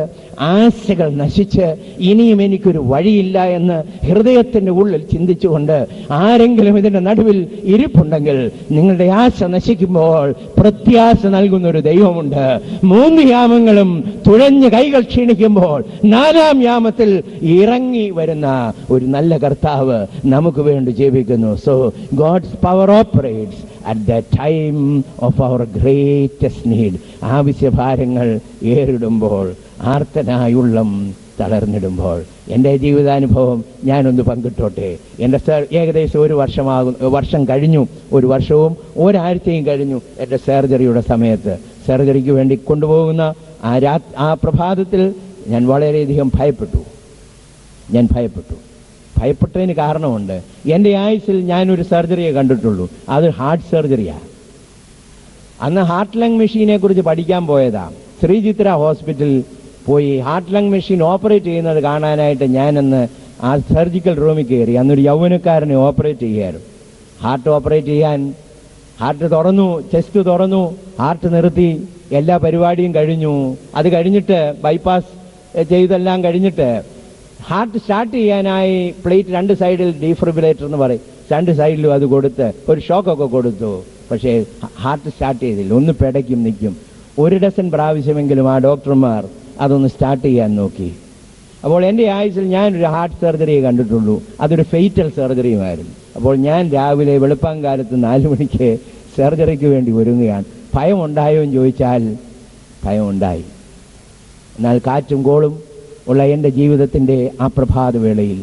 ആശകൾ നശിച്ച് ഇനിയും എനിക്കൊരു വഴിയില്ല എന്ന് ഹൃദയത്തിന്റെ ഉള്ളിൽ ചിന്തിച്ചുകൊണ്ട് ആരെങ്കിലും ഇതിന്റെ നടുവിൽ ഇരിപ്പുണ്ടെങ്കിൽ, നിങ്ങളുടെ ആശ നശിക്കുമ്പോൾ പ്രത്യാശ നൽകുന്ന ഒരു ദൈവമുണ്ട്. 3 യാമങ്ങളും തുഴഞ്ഞ് കൈകൾ ക്ഷീണിക്കുമ്പോൾ 4-ാം യാമത്തിൽ ഇറങ്ങി വരുന്ന ഒരു നല്ല കർത്താവ് നമുക്ക് വേണ്ടി ജീവിക്കുന്നു. So God's power operates at the time of our greatest need. ആവശ്യഭാരങ്ങൾ ഏറിടുമ്പോൾ, ആർത്തനായുള്ളം തളർന്നിടുമ്പോൾ. എൻ്റെ ജീവിതാനുഭവം ഞാനൊന്ന് പങ്കിട്ടോട്ടെ. എൻ്റെ ഏകദേശം 1 വർഷം കഴിഞ്ഞു. 1 വർഷവും 1 ആഴ്ചയും കഴിഞ്ഞു എൻ്റെ സർജറിയുടെ സമയത്ത്. സർജറിക്ക് വേണ്ടി കൊണ്ടുപോകുന്ന ആ പ്രഭാതത്തിൽ ഞാൻ വളരെയധികം ഭയപ്പെട്ടു. ഭയപ്പെട്ടതിന് കാരണമുണ്ട്. എൻ്റെ ആയുസിൽ ഞാനൊരു സർജറിയെ കണ്ടിട്ടുള്ളൂ, അത് ഹാർട്ട് സർജറിയാണ്. അന്ന് ഹാർട്ട് ലങ് മെഷീനെ കുറിച്ച് പഠിക്കാൻ പോയതാ. ശ്രീചിത്ര ഹോസ്പിറ്റലിൽ പോയി ഹാർട്ട് ലങ് മെഷീൻ ഓപ്പറേറ്റ് ചെയ്യുന്നത് കാണാനായിട്ട് ഞാനന്ന് ആ സർജിക്കൽ റൂമിൽ കയറി. അന്നൊരു യൗവനക്കാരനെ ഓപ്പറേറ്റ് ചെയ്യായിരുന്നു. ഹാർട്ട് ഓപ്പറേറ്റ് ചെയ്യാൻ ഹാർട്ട് തുറന്നു, ചെസ്റ്റ് തുറന്നു, ഹാർട്ട് നിർത്തി, എല്ലാ പരിപാടിയും കഴിഞ്ഞു. അത് കഴിഞ്ഞിട്ട് ബൈപ്പാസ് ചെയ്തെല്ലാം കഴിഞ്ഞിട്ട് ഹാർട്ട് സ്റ്റാർട്ട് ചെയ്യാനായി പ്ലേറ്റ് 2 സൈഡിൽ ഡീഫ്രിബിലേറ്റർ എന്ന് പറയും, 2 സൈഡിലും അത് കൊടുത്ത് ഒരു ഷോക്കൊക്കെ കൊടുത്തു. പക്ഷേ ഹാർട്ട് സ്റ്റാർട്ട് ചെയ്തില്ല. ഒന്ന് പിടയ്ക്കും നിൽക്കും. 1 ഡസൻ പ്രാവശ്യമെങ്കിലും ആ ഡോക്ടർമാർ അതൊന്ന് സ്റ്റാർട്ട് ചെയ്യാൻ നോക്കി. അപ്പോൾ എൻ്റെ ആയുസിൽ ഞാനൊരു ഹാർട്ട് സർജറിയെ കണ്ടിട്ടുള്ളൂ. അതൊരു ഫെയ്റ്റൽ സർജറിയുമായിരുന്നു. അപ്പോൾ ഞാൻ രാവിലെ വെളുപ്പാങ്കാലത്ത് 4 മണിക്ക് സർജറിക്ക് വേണ്ടി ഒരുങ്ങുകയാണ്. ഭയം ഉണ്ടായോ എന്ന് ചോദിച്ചാൽ ഭയമുണ്ടായി. എന്നാൽ കാറ്റും കോളും ഉള്ള എൻ്റെ ജീവിതത്തിൻ്റെ ആ പ്രഭാതവേളയിൽ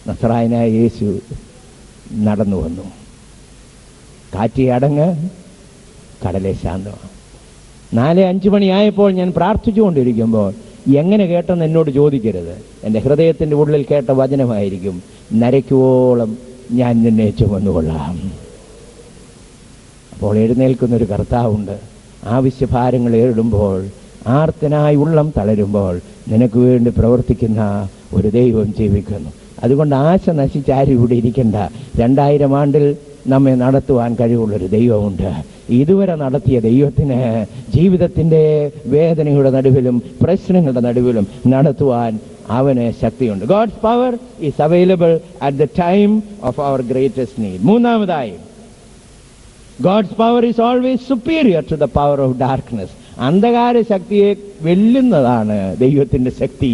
നസറായനായ യേശു നടന്നു വന്നു. കാറ്റ് അടങ്ങ്, കടലെ ശാന്തമാണ്. 4-5 മണിയായപ്പോൾ ഞാൻ പ്രാർത്ഥിച്ചുകൊണ്ടിരിക്കുമ്പോൾ എങ്ങനെ കേട്ടെന്ന് എന്നോട് ചോദിക്കരുത്. എൻ്റെ ഹൃദയത്തിൻ്റെ ഉള്ളിൽ കേട്ട വചനമായിരിക്കും, നരയ്ക്കോളം ഞാൻ നിന്നെ ചുമന്നുകൊള്ളാം. അപ്പോൾ എഴുന്നേൽക്കുന്നൊരു കർത്താവുണ്ട്. ആവശ്യഭാരങ്ങൾ ഏറിടുമ്പോൾ, ആർത്തനായി ഉള്ളം തളരുമ്പോൾ നിനക്ക് വേണ്ടി പ്രവർത്തിക്കുന്ന ഒരു ദൈവം ജീവിക്കുന്നു. അതുകൊണ്ട് ആശ നശിച്ചാരും ഇവിടെ ഇരിക്കണ്ട. 2000 ആണ്ടിൽ നമ്മെ നടത്തുവാൻ കഴിവുള്ളൊരു ദൈവമുണ്ട്. ഇതുവരെ നടത്തിയ ദൈവത്തിന് ജീവിതത്തിൻ്റെ വേദനയുടെ നടുവിലും പ്രശ്നങ്ങളുടെ നടുവിലും നടത്തുവാൻ അവന് ശക്തിയുണ്ട്. God's power is available at the time of our greatest need. മൂന്നാമതായി, God's power is always superior to the power of darkness. അന്ധകാര ശക്തിയെ വെല്ലുന്നതാണ് ദൈവത്തിൻ്റെ ശക്തി.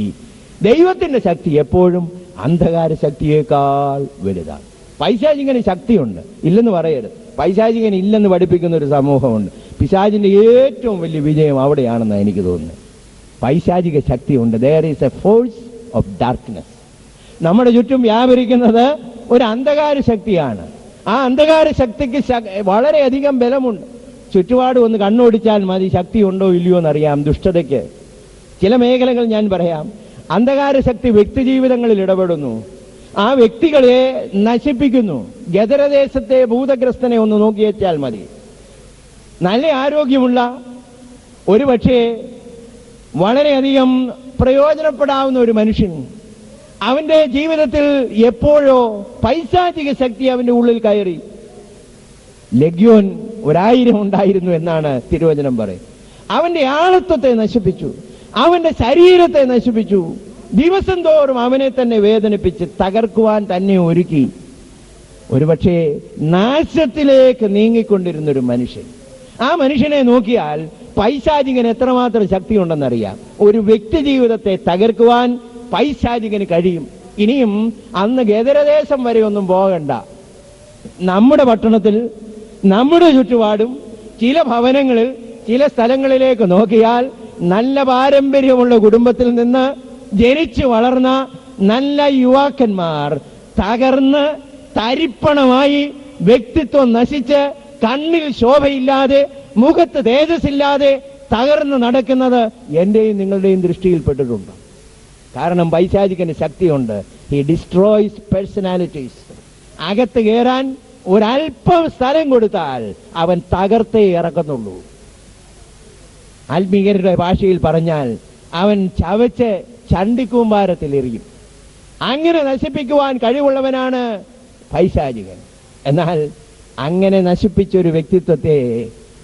ദൈവത്തിൻ്റെ ശക്തി എപ്പോഴും അന്ധകാര ശക്തിയേക്കാൾ വലുതാണ്. പൈശാചികന് ശക്തിയുണ്ട്, ഇല്ലെന്ന് പറയരുത്. പൈശാചികൻ ഇല്ലെന്ന് പഠിപ്പിക്കുന്ന ഒരു സമൂഹമുണ്ട്. പിശാചിന്റെ ഏറ്റവും വലിയ വിജയം അവിടെയാണെന്ന് എനിക്ക് തോന്നുന്നത്. പൈശാചിക ശക്തിയുണ്ട്. There is a force of darkness. നമ്മുടെ ചുറ്റും വ്യാപരിക്കുന്നത് ഒരു അന്ധകാര ശക്തിയാണ്. ആ അന്ധകാര ശക്തിക്ക് വളരെയധികം ബലമുണ്ട്. ചുറ്റുപാട് ഒന്ന് കണ്ണോടിച്ചാൽ മതി ശക്തി ഉണ്ടോ ഇല്ലയോ എന്നറിയാം. ദുഷ്ടതയ്ക്ക് ചില മേഖലകൾ ഞാൻ പറയാം. അന്ധകാര ശക്തി വ്യക്തിജീവിതങ്ങളിൽ ഇടപെടുന്നു, ആ വ്യക്തികളെ നശിപ്പിക്കുന്നു. ഗദരദേശത്തെ ഭൂതഗ്രസ്തനെ ഒന്ന് നോക്കിയേച്ചാൽ മതി. നല്ല ആരോഗ്യമുള്ള, ഒരുപക്ഷെ വളരെയധികം പ്രയോജനപ്പെടാവുന്ന ഒരു മനുഷ്യൻ, അവന്റെ ജീവിതത്തിൽ എപ്പോഴോ പൈശാചിക ശക്തി അവന്റെ ഉള്ളിൽ കയറി. ലഗ്യോൻ 1000 ഉണ്ടായിരുന്നു എന്നാണ് തിരുവചനം പറയുന്നത്. അവന്റെ ആളത്വത്തെ നശിപ്പിച്ചു, അവന്റെ ശരീരത്തെ നശിപ്പിച്ചു. ദിവസം തോറും അവനെ തന്നെ വേദനിപ്പിച്ച് തകർക്കുവാൻ തന്നെ ഒരുക്കി. ഒരുപക്ഷെ നാശത്തിലേക്ക് നീങ്ങിക്കൊണ്ടിരുന്നൊരു മനുഷ്യൻ. ആ മനുഷ്യനെ നോക്കിയാൽ പൈശാചികന് എത്രമാത്രം ശക്തിയുണ്ടെന്നറിയാം. ഒരു വ്യക്തി ജീവിതത്തെ തകർക്കുവാൻ പൈശാചികന് കഴിയും. ഇനിയും അന്ന് ഗദരദേശം വരെ ഒന്നും പോകണ്ട. നമ്മുടെ പട്ടണത്തിൽ, നമ്മുടെ ചുറ്റുപാടും, ചില ഭവനങ്ങളിൽ, ചില സ്ഥലങ്ങളിലേക്ക് നോക്കിയാൽ നല്ല പാരമ്പര്യമുള്ള കുടുംബത്തിൽ നിന്ന് ജനിച്ചു വളർന്ന നല്ല യുവാക്കന്മാർ തകർന്ന് തരിപ്പണമായി, വ്യക്തിത്വം നശിച്ച്, കണ്ണിൽ ശോഭയില്ലാതെ, മുഖത്ത് തേജസ്സില്ലാതെ തകർന്ന് നടക്കുന്നത് എന്റെയും നിങ്ങളുടെയും ദൃഷ്ടിയിൽപ്പെട്ടിട്ടുണ്ട്. കാരണം പൈശാചികന് ശക്തിയുണ്ട്. He destroys personalities. അകത്ത് കയറാൻ ഒരല്പം സ്ഥലം കൊടുത്താൽ അവൻ തകർത്തേ ഇറക്കുന്നുള്ളൂ. ആത്മീയരുടെ ഭാഷയിൽ പറഞ്ഞാൽ അവൻ ചവച്ച് ചണ്ടിക്കൂമ്പാരത്തിൽ എറിയും. അങ്ങനെ നശിപ്പിക്കുവാൻ കഴിവുള്ളവനാണ് പൈശാചികൻ. എന്നാൽ അങ്ങനെ നശിപ്പിച്ചൊരു വ്യക്തിത്വത്തെ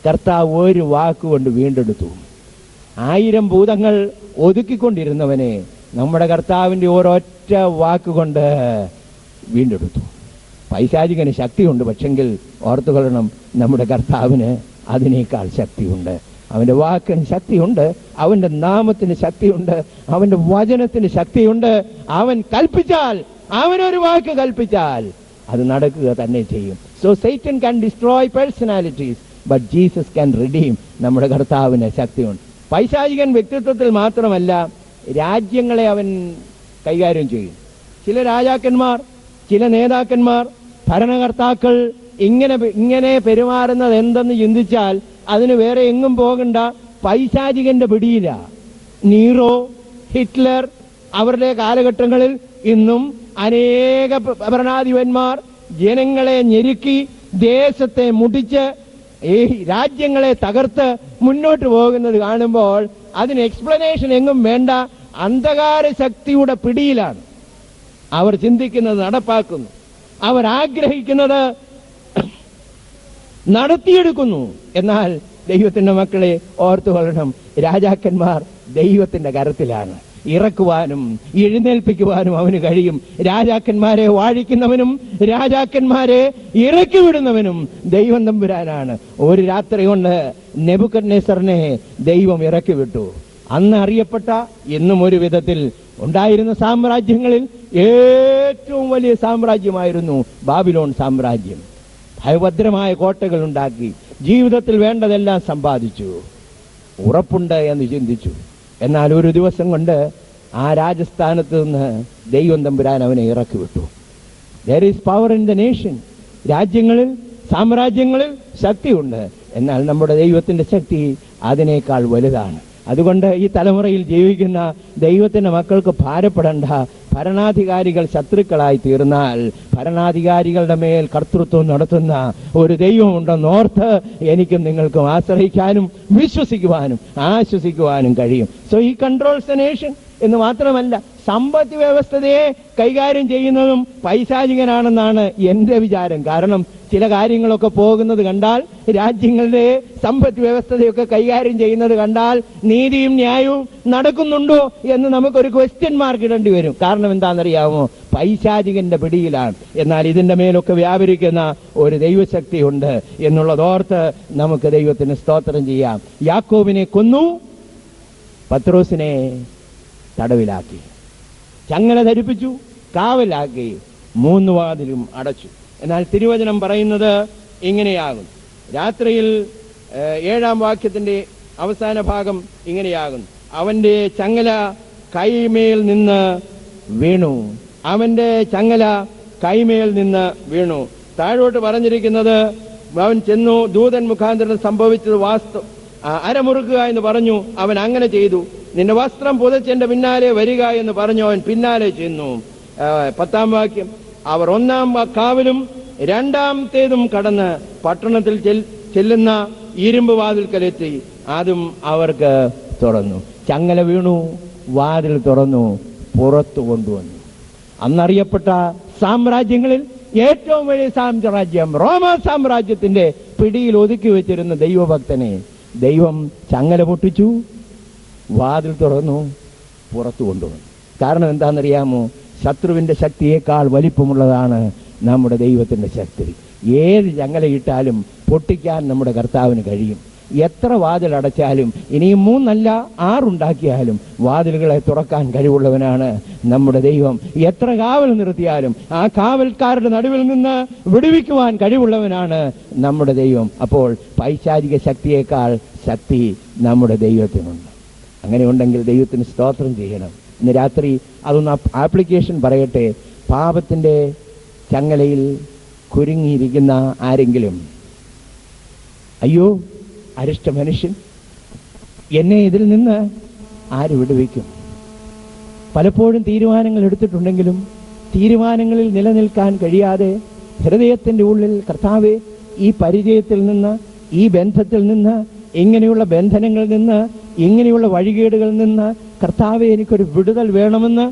കർത്താവ് ഒരു വാക്കുകൊണ്ട് വീണ്ടെടുത്തു. 1000 ഭൂതങ്ങൾ ഒതുക്കിക്കൊണ്ടിരുന്നവനെ നമ്മുടെ കർത്താവിന്റെ ഒരൊറ്റ വാക്കുകൊണ്ട് വീണ്ടെടുത്തു. പൈശാചികന് ശക്തിയുണ്ട്, പക്ഷെങ്കിൽ ഓർത്തുകൊള്ളണം, നമ്മുടെ കർത്താവിന് അതിനേക്കാൾ ശക്തിയുണ്ട്. അവന്റെ വാക്കിന് ശക്തിയുണ്ട്, അവന്റെ നാമത്തിന് ശക്തിയുണ്ട്, അവന്റെ വചനത്തിന് ശക്തിയുണ്ട്. അവൻ കൽപ്പിച്ചാൽ, അവനൊരു വാക്ക് കൽപ്പിച്ചാൽ അത് നടക്കുക തന്നെ ചെയ്യും. So Satan can destroy personalities, but Jesus can redeem. നമ്മുടെ കർത്താവിന് ശക്തിയുണ്ട്. പൈശാചികൻ വ്യക്തിത്വത്തിൽ മാത്രമല്ല, രാജ്യങ്ങളെ അവൻ കൈകാര്യം ചെയ്യും. ചില രാജാക്കന്മാർ, ചില നേതാക്കന്മാർ, ഭരണകർത്താക്കൾ ഇങ്ങനെ പെരുമാറുന്നത് എന്തെന്ന് ചിന്തിച്ചാൽ അതിന് വേറെ എങ്ങും പോകണ്ട, പൈശാചികന്റെ പിടിയില്ല. നീറോ, ഹിറ്റ്ലർ, അവരുടെ കാലഘട്ടങ്ങളിൽ ഇന്നും അനേക ഭരണാധിപന്മാർ ജനങ്ങളെ ഞെരുക്കി, ദേശത്തെ മുടിച്ച്, ഈ രാജ്യങ്ങളെ തകർത്ത് മുന്നോട്ട് പോകുന്നത് കാണുമ്പോൾ അതിന് എക്സ്പ്ലനേഷൻ എങ്ങും വേണ്ട. അന്ധകാര ശക്തിയുടെ പിടിയിലാണ് അവർ ചിന്തിക്കുന്നത്, നടപ്പാക്കുന്നു. അവർ ആഗ്രഹിക്കുന്നത് നടത്തിയെടുക്കുന്നു. എന്നാൽ ദൈവത്തിന്റെ മക്കളെ ഓർത്തുകൊള്ളണം, രാജാക്കന്മാർ ദൈവത്തിന്റെ കരത്തിലാണ്. ഇറക്കുവാനും എഴുന്നേൽപ്പിക്കുവാനും അവന് കഴിയും. രാജാക്കന്മാരെ വാഴിക്കുന്നവനും രാജാക്കന്മാരെ ഇറക്കി വിടുന്നവനും ദൈവം തമ്പുരാനാണ്. ഒരു രാത്രി കൊണ്ട് നെബൂഖദ്നേസറിനെ ദൈവം ഇറക്കി വിട്ടു. അന്ന് അറിയപ്പെട്ട, ഇന്നും ഒരു വിധത്തിൽ ഉണ്ടായിരുന്ന സാമ്രാജ്യങ്ങളിൽ ഏറ്റവും വലിയ സാമ്രാജ്യമായിരുന്നു ബാബിലോൺ സാമ്രാജ്യം. ഭയഭദ്രമായ കോട്ടകൾ ഉണ്ടാക്കി ജീവിതത്തിൽ വേണ്ടതെല്ലാം സമ്പാദിച്ചു. ഉറപ്പുണ്ട് എന്ന് ചിന്തിച്ചു. എന്നാൽ ഒരു ദിവസം കൊണ്ട് ആ രാജസ്ഥാനത്ത് നിന്ന് ദൈവം തമ്പുരാൻ അവനെ ഇറക്കി വിട്ടു. There is power in the nation. രാജ്യങ്ങളിൽ, സാമ്രാജ്യങ്ങളിൽ ശക്തിയുണ്ട്. എന്നാൽ നമ്മുടെ ദൈവത്തിന്റെ ശക്തി അതിനേക്കാൾ വലുതാണ്. അതുകൊണ്ട് ഈ തലമുറയിൽ ജീവിക്കുന്ന ദൈവത്തിന്റെ മക്കൾക്ക് ഭാരപ്പെടേണ്ട. ഭരണാധികാരികൾ ശത്രുക്കളായി തീർന്നാൽ ഭരണാധികാരികളുടെ മേൽ കർത്തൃത്വം നടത്തുന്ന ഒരു ദൈവമുണ്ടെന്നോർത്ത് എനിക്കും നിങ്ങൾക്കും ആശ്രയിക്കാനും വിശ്വസിക്കുവാനും ആശ്വസിക്കുവാനും കഴിയും. സോ ഈ കൺട്രോൾസ് എ നേഷൻ എന്ന് മാത്രമല്ല, സമ്പദ് വ്യവസ്ഥയെ കൈകാര്യം ചെയ്യുന്നതും പൈശാചികനാണെന്നാണ് എന്റെ വിചാരം. കാരണം ചില കാര്യങ്ങളൊക്കെ പോകുന്നത് കണ്ടാൽ, രാജ്യങ്ങളുടെ സമ്പദ് വ്യവസ്ഥതയൊക്കെ കൈകാര്യം ചെയ്യുന്നത് കണ്ടാൽ നീതിയും ന്യായവും നടക്കുന്നുണ്ടോ എന്ന് നമുക്കൊരു ക്വസ്റ്റ്യൻ മാർക്ക് ഇടേണ്ടി വരും. കാരണം എന്താണെന്നറിയാമോ? പൈശാചികന്റെ പിടിയിലാണ്. എന്നാൽ ഇതിന്റെ മേലൊക്കെ വ്യാപരിക്കുന്ന ഒരു ദൈവശക്തിയുണ്ട് എന്നുള്ളതോർത്ത് നമുക്ക് ദൈവത്തിന് സ്തോത്രം ചെയ്യാം. യാക്കോബിനെ കൊന്നു, പത്രോസിനെ തടവിലാക്കി, ചങ്ങല ധരിപ്പിച്ചു, കാവലാക്കി, 3 വാതിലും അടച്ചു. എന്നാൽ തിരുവചനം പറയുന്നത് ഇങ്ങനെയാകും. രാത്രിയിൽ 7-ാം വാക്യത്തിന്റെ അവസാന ഭാഗം ഇങ്ങനെയാകും: അവന്റെ ചങ്ങല കൈമേൽ നിന്ന് വീണു. അവന്റെ ചങ്ങല കൈമേൽ നിന്ന് വീണു. താഴോട്ട് പറഞ്ഞിരിക്കുന്നത്, അവൻ ചെന്നു, ദൂതൻ മുഖാന്തരം സംഭവിച്ചത് അരമുറുക്കുക എന്ന് പറഞ്ഞു. അവൻ അങ്ങനെ ചെയ്തു. നിന്റെ വസ്ത്രം പുതച്ചെന്റെ പിന്നാലെ വരിക എന്ന് പറഞ്ഞു. അവൻ പിന്നാലെ ചെന്നു. 10-ാം വാക്യം: അവർ 1-ാം കാവലും 2-ാമത്തേതും കടന്ന് പട്ടണത്തിൽ ചെല്ലുന്ന ഇരുമ്പ് വാതിൽക്കലെത്തി. അതും അവർക്ക് തുറന്നു. ചങ്ങല വീണു, വാതിൽ തുറന്നു, പുറത്തു കൊണ്ടുവന്നു. അന്നറിയപ്പെട്ട സാമ്രാജ്യങ്ങളിൽ ഏറ്റവും വലിയ സാമ്രാജ്യം, റോമ സാമ്രാജ്യത്തിന്റെ പിടിയിൽ ഒതുക്കി വെച്ചിരുന്ന ദൈവഭക്തനെ ദൈവം ചങ്ങല പൊട്ടിച്ചു, വാതിൽ തുറന്നു, പുറത്തു കൊണ്ടുവന്നു. കാരണം എന്താണെന്നറിയാമോ? ശത്രുവിന്റെ ശക്തിയേക്കാൾ വലിപ്പമുള്ളതാണ് നമ്മുടെ ദൈവത്തിന്റെ ശക്തി. ഏത് ചങ്ങലയിട്ടാലും പൊട്ടിക്കാൻ നമ്മുടെ കർത്താവിന് കഴിയും. എത്ര വാതിൽ അടച്ചാലും, ഇനിയും 3 അല്ല 6 ഉണ്ടാക്കിയാലും വാതിലുകളെ തുറക്കാൻ കഴിവുള്ളവനാണ് നമ്മുടെ ദൈവം. എത്ര കാവൽ നിർത്തിയാലും ആ കാവൽക്കാരുടെ നടുവിൽ നിന്ന് വിടുവിക്കുവാൻ കഴിവുള്ളവനാണ് നമ്മുടെ ദൈവം. അപ്പോൾ പൈശാചിക ശക്തിയേക്കാൾ ശക്തി നമ്മുടെ ദൈവത്തിനുണ്ട്. അങ്ങനെ ഉണ്ടെങ്കിൽ ദൈവത്തിന് സ്തോത്രം ചെയ്യണം. ഇന്ന് രാത്രി അതൊന്ന് ആപ്ലിക്കേഷൻ പറയട്ടെ. പാപത്തിന്റെ ചങ്ങലയിൽ കുരുങ്ങിയിരിക്കുന്ന ആരെങ്കിലും, അയ്യോ അരിഷ്ട മനുഷ്യൻ, എന്നെ ഇതിൽ നിന്ന് ആര് വിടുവിക്കും? പലപ്പോഴും തീരുമാനങ്ങൾ എടുത്തിട്ടുണ്ടെങ്കിലും തീരുമാനങ്ങളിൽ നിലനിൽക്കാൻ കഴിയാതെ ഹൃദയത്തിന്റെ ഉള്ളിൽ, കർത്താവേ, ഈ പരിചയത്തിൽ നിന്ന്, ഈ ബന്ധത്തിൽ നിന്ന്, ഇങ്ങനെയുള്ള ബന്ധനങ്ങളിൽ നിന്ന്, ഇങ്ങനെയുള്ള വഴികേടുകളിൽ നിന്ന് കർത്താവേ എനിക്കൊരു വിടുതൽ വേണമെന്ന്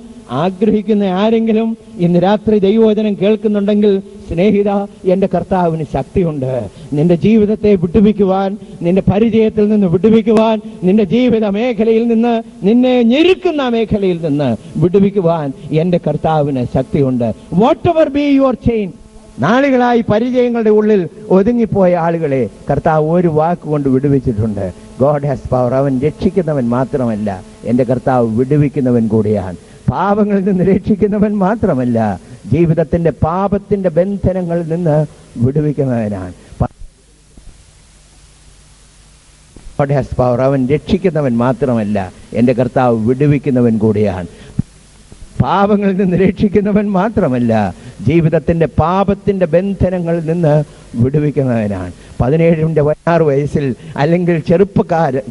ആഗ്രഹിക്കുന്ന ആരെങ്കിലും ഇന്ന് രാത്രി ദൈവവചനം കേൾക്കുന്നുണ്ടെങ്കിൽ, സ്നേഹിത, എന്റെ കർത്താവിന് ശക്തിയുണ്ട്. നിന്റെ ജീവിതത്തെ വിടുവിക്കുവാൻ, നിന്റെ പരിചയത്തിൽ നിന്ന് വിടുവിക്കുവാൻ, നിന്റെ ജീവിത മേഖലയിൽ നിന്ന്, നിന്നെ ഞെരുക്കുന്ന മേഖലയിൽ നിന്ന് വിടുവിക്കുവാൻ എന്റെ കർത്താവിന് ശക്തിയുണ്ട്. What ever be your chain. നാളുകളായി പരിചയങ്ങളുടെ ഉള്ളിൽ ഒതുങ്ങിപ്പോയ ആളുകളെ കർത്താവ് ഒരു വാക്കുകൊണ്ട് വിടുവിച്ചിട്ടുണ്ട്. God has power. അവൻ രക്ഷിക്കുന്നവൻ മാത്രമല്ല, എന്റെ കർത്താവ് വിടുവിക്കുന്നവൻ കൂടിയാണ്. പാപങ്ങളിൽ നിന്ന് രക്ഷിക്കുന്നവൻ മാത്രമല്ല, ജീവിതത്തിന്റെ പാപത്തിന്റെ ബന്ധനങ്ങളിൽ നിന്ന് വിടുവിക്കുന്നവനാണ്. God has power. അവൻ രക്ഷിക്കുന്നവൻ മാത്രമല്ല, എന്റെ കർത്താവ് വിടുവിക്കുന്നവൻ കൂടിയാണ്. പാപങ്ങളിൽ നിന്ന് രക്ഷിക്കുന്നവൻ മാത്രമല്ല, ജീവിതത്തിന്റെ പാപത്തിന്റെ ബന്ധനങ്ങളിൽ നിന്ന് വിടുവിക്കുന്നവനാണ്. 17-16 വയസ്സിൽ അല്ലെങ്കിൽ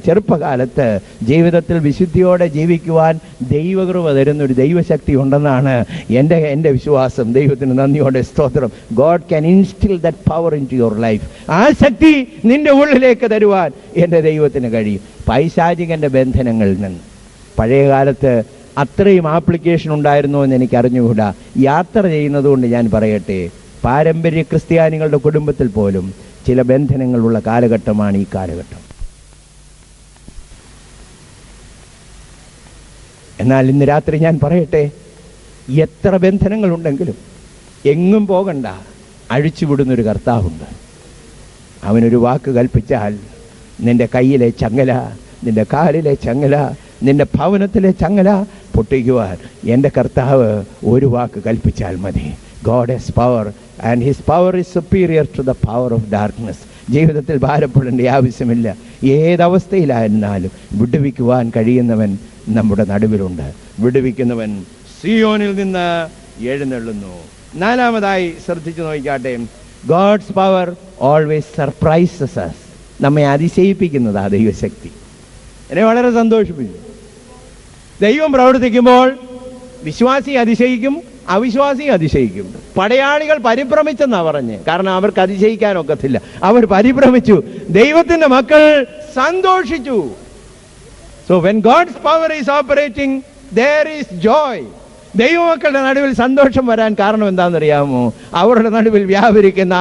ചെറുപ്പകാലത്ത് ജീവിതത്തിൽ വിശുദ്ധിയോടെ ജീവിക്കുവാൻ ദൈവകൃപ തരുന്നൊരു ദൈവശക്തി ഉണ്ടെന്നാണ് എൻ്റെ വിശ്വാസം. ദൈവത്തിന് നന്ദിയോടെ സ്തോത്രം. God can instill that power into your life. ആ ശക്തി നിന്റെ ഉള്ളിലേക്ക് തരുവാൻ എൻ്റെ ദൈവത്തിന് കഴിയും. പൈശാചികന്റെ ബന്ധനങ്ങളിൽ നിന്ന് പഴയ കാലത്ത് അത്രയും ആപ്ലിക്കേഷൻ ഉണ്ടായിരുന്നോ എന്ന് എനിക്ക് അറിഞ്ഞുകൂടാ. യാത്ര ചെയ്യുന്നത് കൊണ്ട് ഞാൻ പറയട്ടെ, പാരമ്പര്യ ക്രിസ്ത്യാനികളുടെ കുടുംബത്തിൽ പോലും ചില ബന്ധനങ്ങളുള്ള കാലഘട്ടമാണ് ഈ കാലഘട്ടം. എന്നാൽ ഇന്ന് രാത്രി ഞാൻ പറയട്ടെ, എത്ര ബന്ധനങ്ങളുണ്ടെങ്കിലും എങ്ങും പോകണ്ട, അഴിച്ചുവിടുന്നൊരു കർത്താവുണ്ട്. അവനൊരു വാക്ക് കൽപ്പിച്ചാൽ നിന്റെ കയ്യിലെ ചങ്ങല, നിന്റെ കാലിലെ ചങ്ങല, നിന്റെ ഭവനത്തിലെ ചങ്ങല പൊട്ടിക്കുവാൻ എൻ്റെ കർത്താവ് ഒരു വാക്ക് കൽപ്പിച്ചാൽ മതി. God has power and his power is superior to the power of darkness. ജീവിതത്തിൽ ഭാരപ്പെടേണ്ട ആവശ്യമില്ല. ഏതവസ്ഥയിലായിരുന്നാലും വിടുവിക്കുവാൻ കഴിയുന്നവൻ നമ്മുടെ നടുവിലുണ്ട്. വിടുവിക്കുന്നവൻ സിയോനിൽ നിന്ന് എഴുന്നള്ളുന്നു. നാലാമതായി ശ്രദ്ധിച്ചു നോക്കിക്കാട്ടെ, God's power always surprises us. നമ്മെ അതിശയിപ്പിക്കുന്നതാ ദൈവശക്തി. എന്നെ വളരെ സന്തോഷിപ്പിച്ചു. ദൈവം പ്രവർത്തിക്കുമ്പോൾ വിശ്വാസി അതിശയിക്കും, അവിശ്വാസി അതിശയിക്കും. പടയാളികൾ പരിഭ്രമിച്ചെന്നാ പറഞ്ഞ്, കാരണം അവർക്ക് അതിശയിക്കാനൊക്കത്തില്ല. അവർ പരിഭ്രമിച്ചു, ദൈവത്തിന്റെ മക്കൾ സന്തോഷിച്ചു. So when God's power is operating, there is joy. ദൈവമക്കളുടെ നടുവിൽ സന്തോഷം വരാൻ കാരണം എന്താണെന്നറിയാമോ? അവരുടെ നടുവിൽ വ്യാപരിക്കുന്ന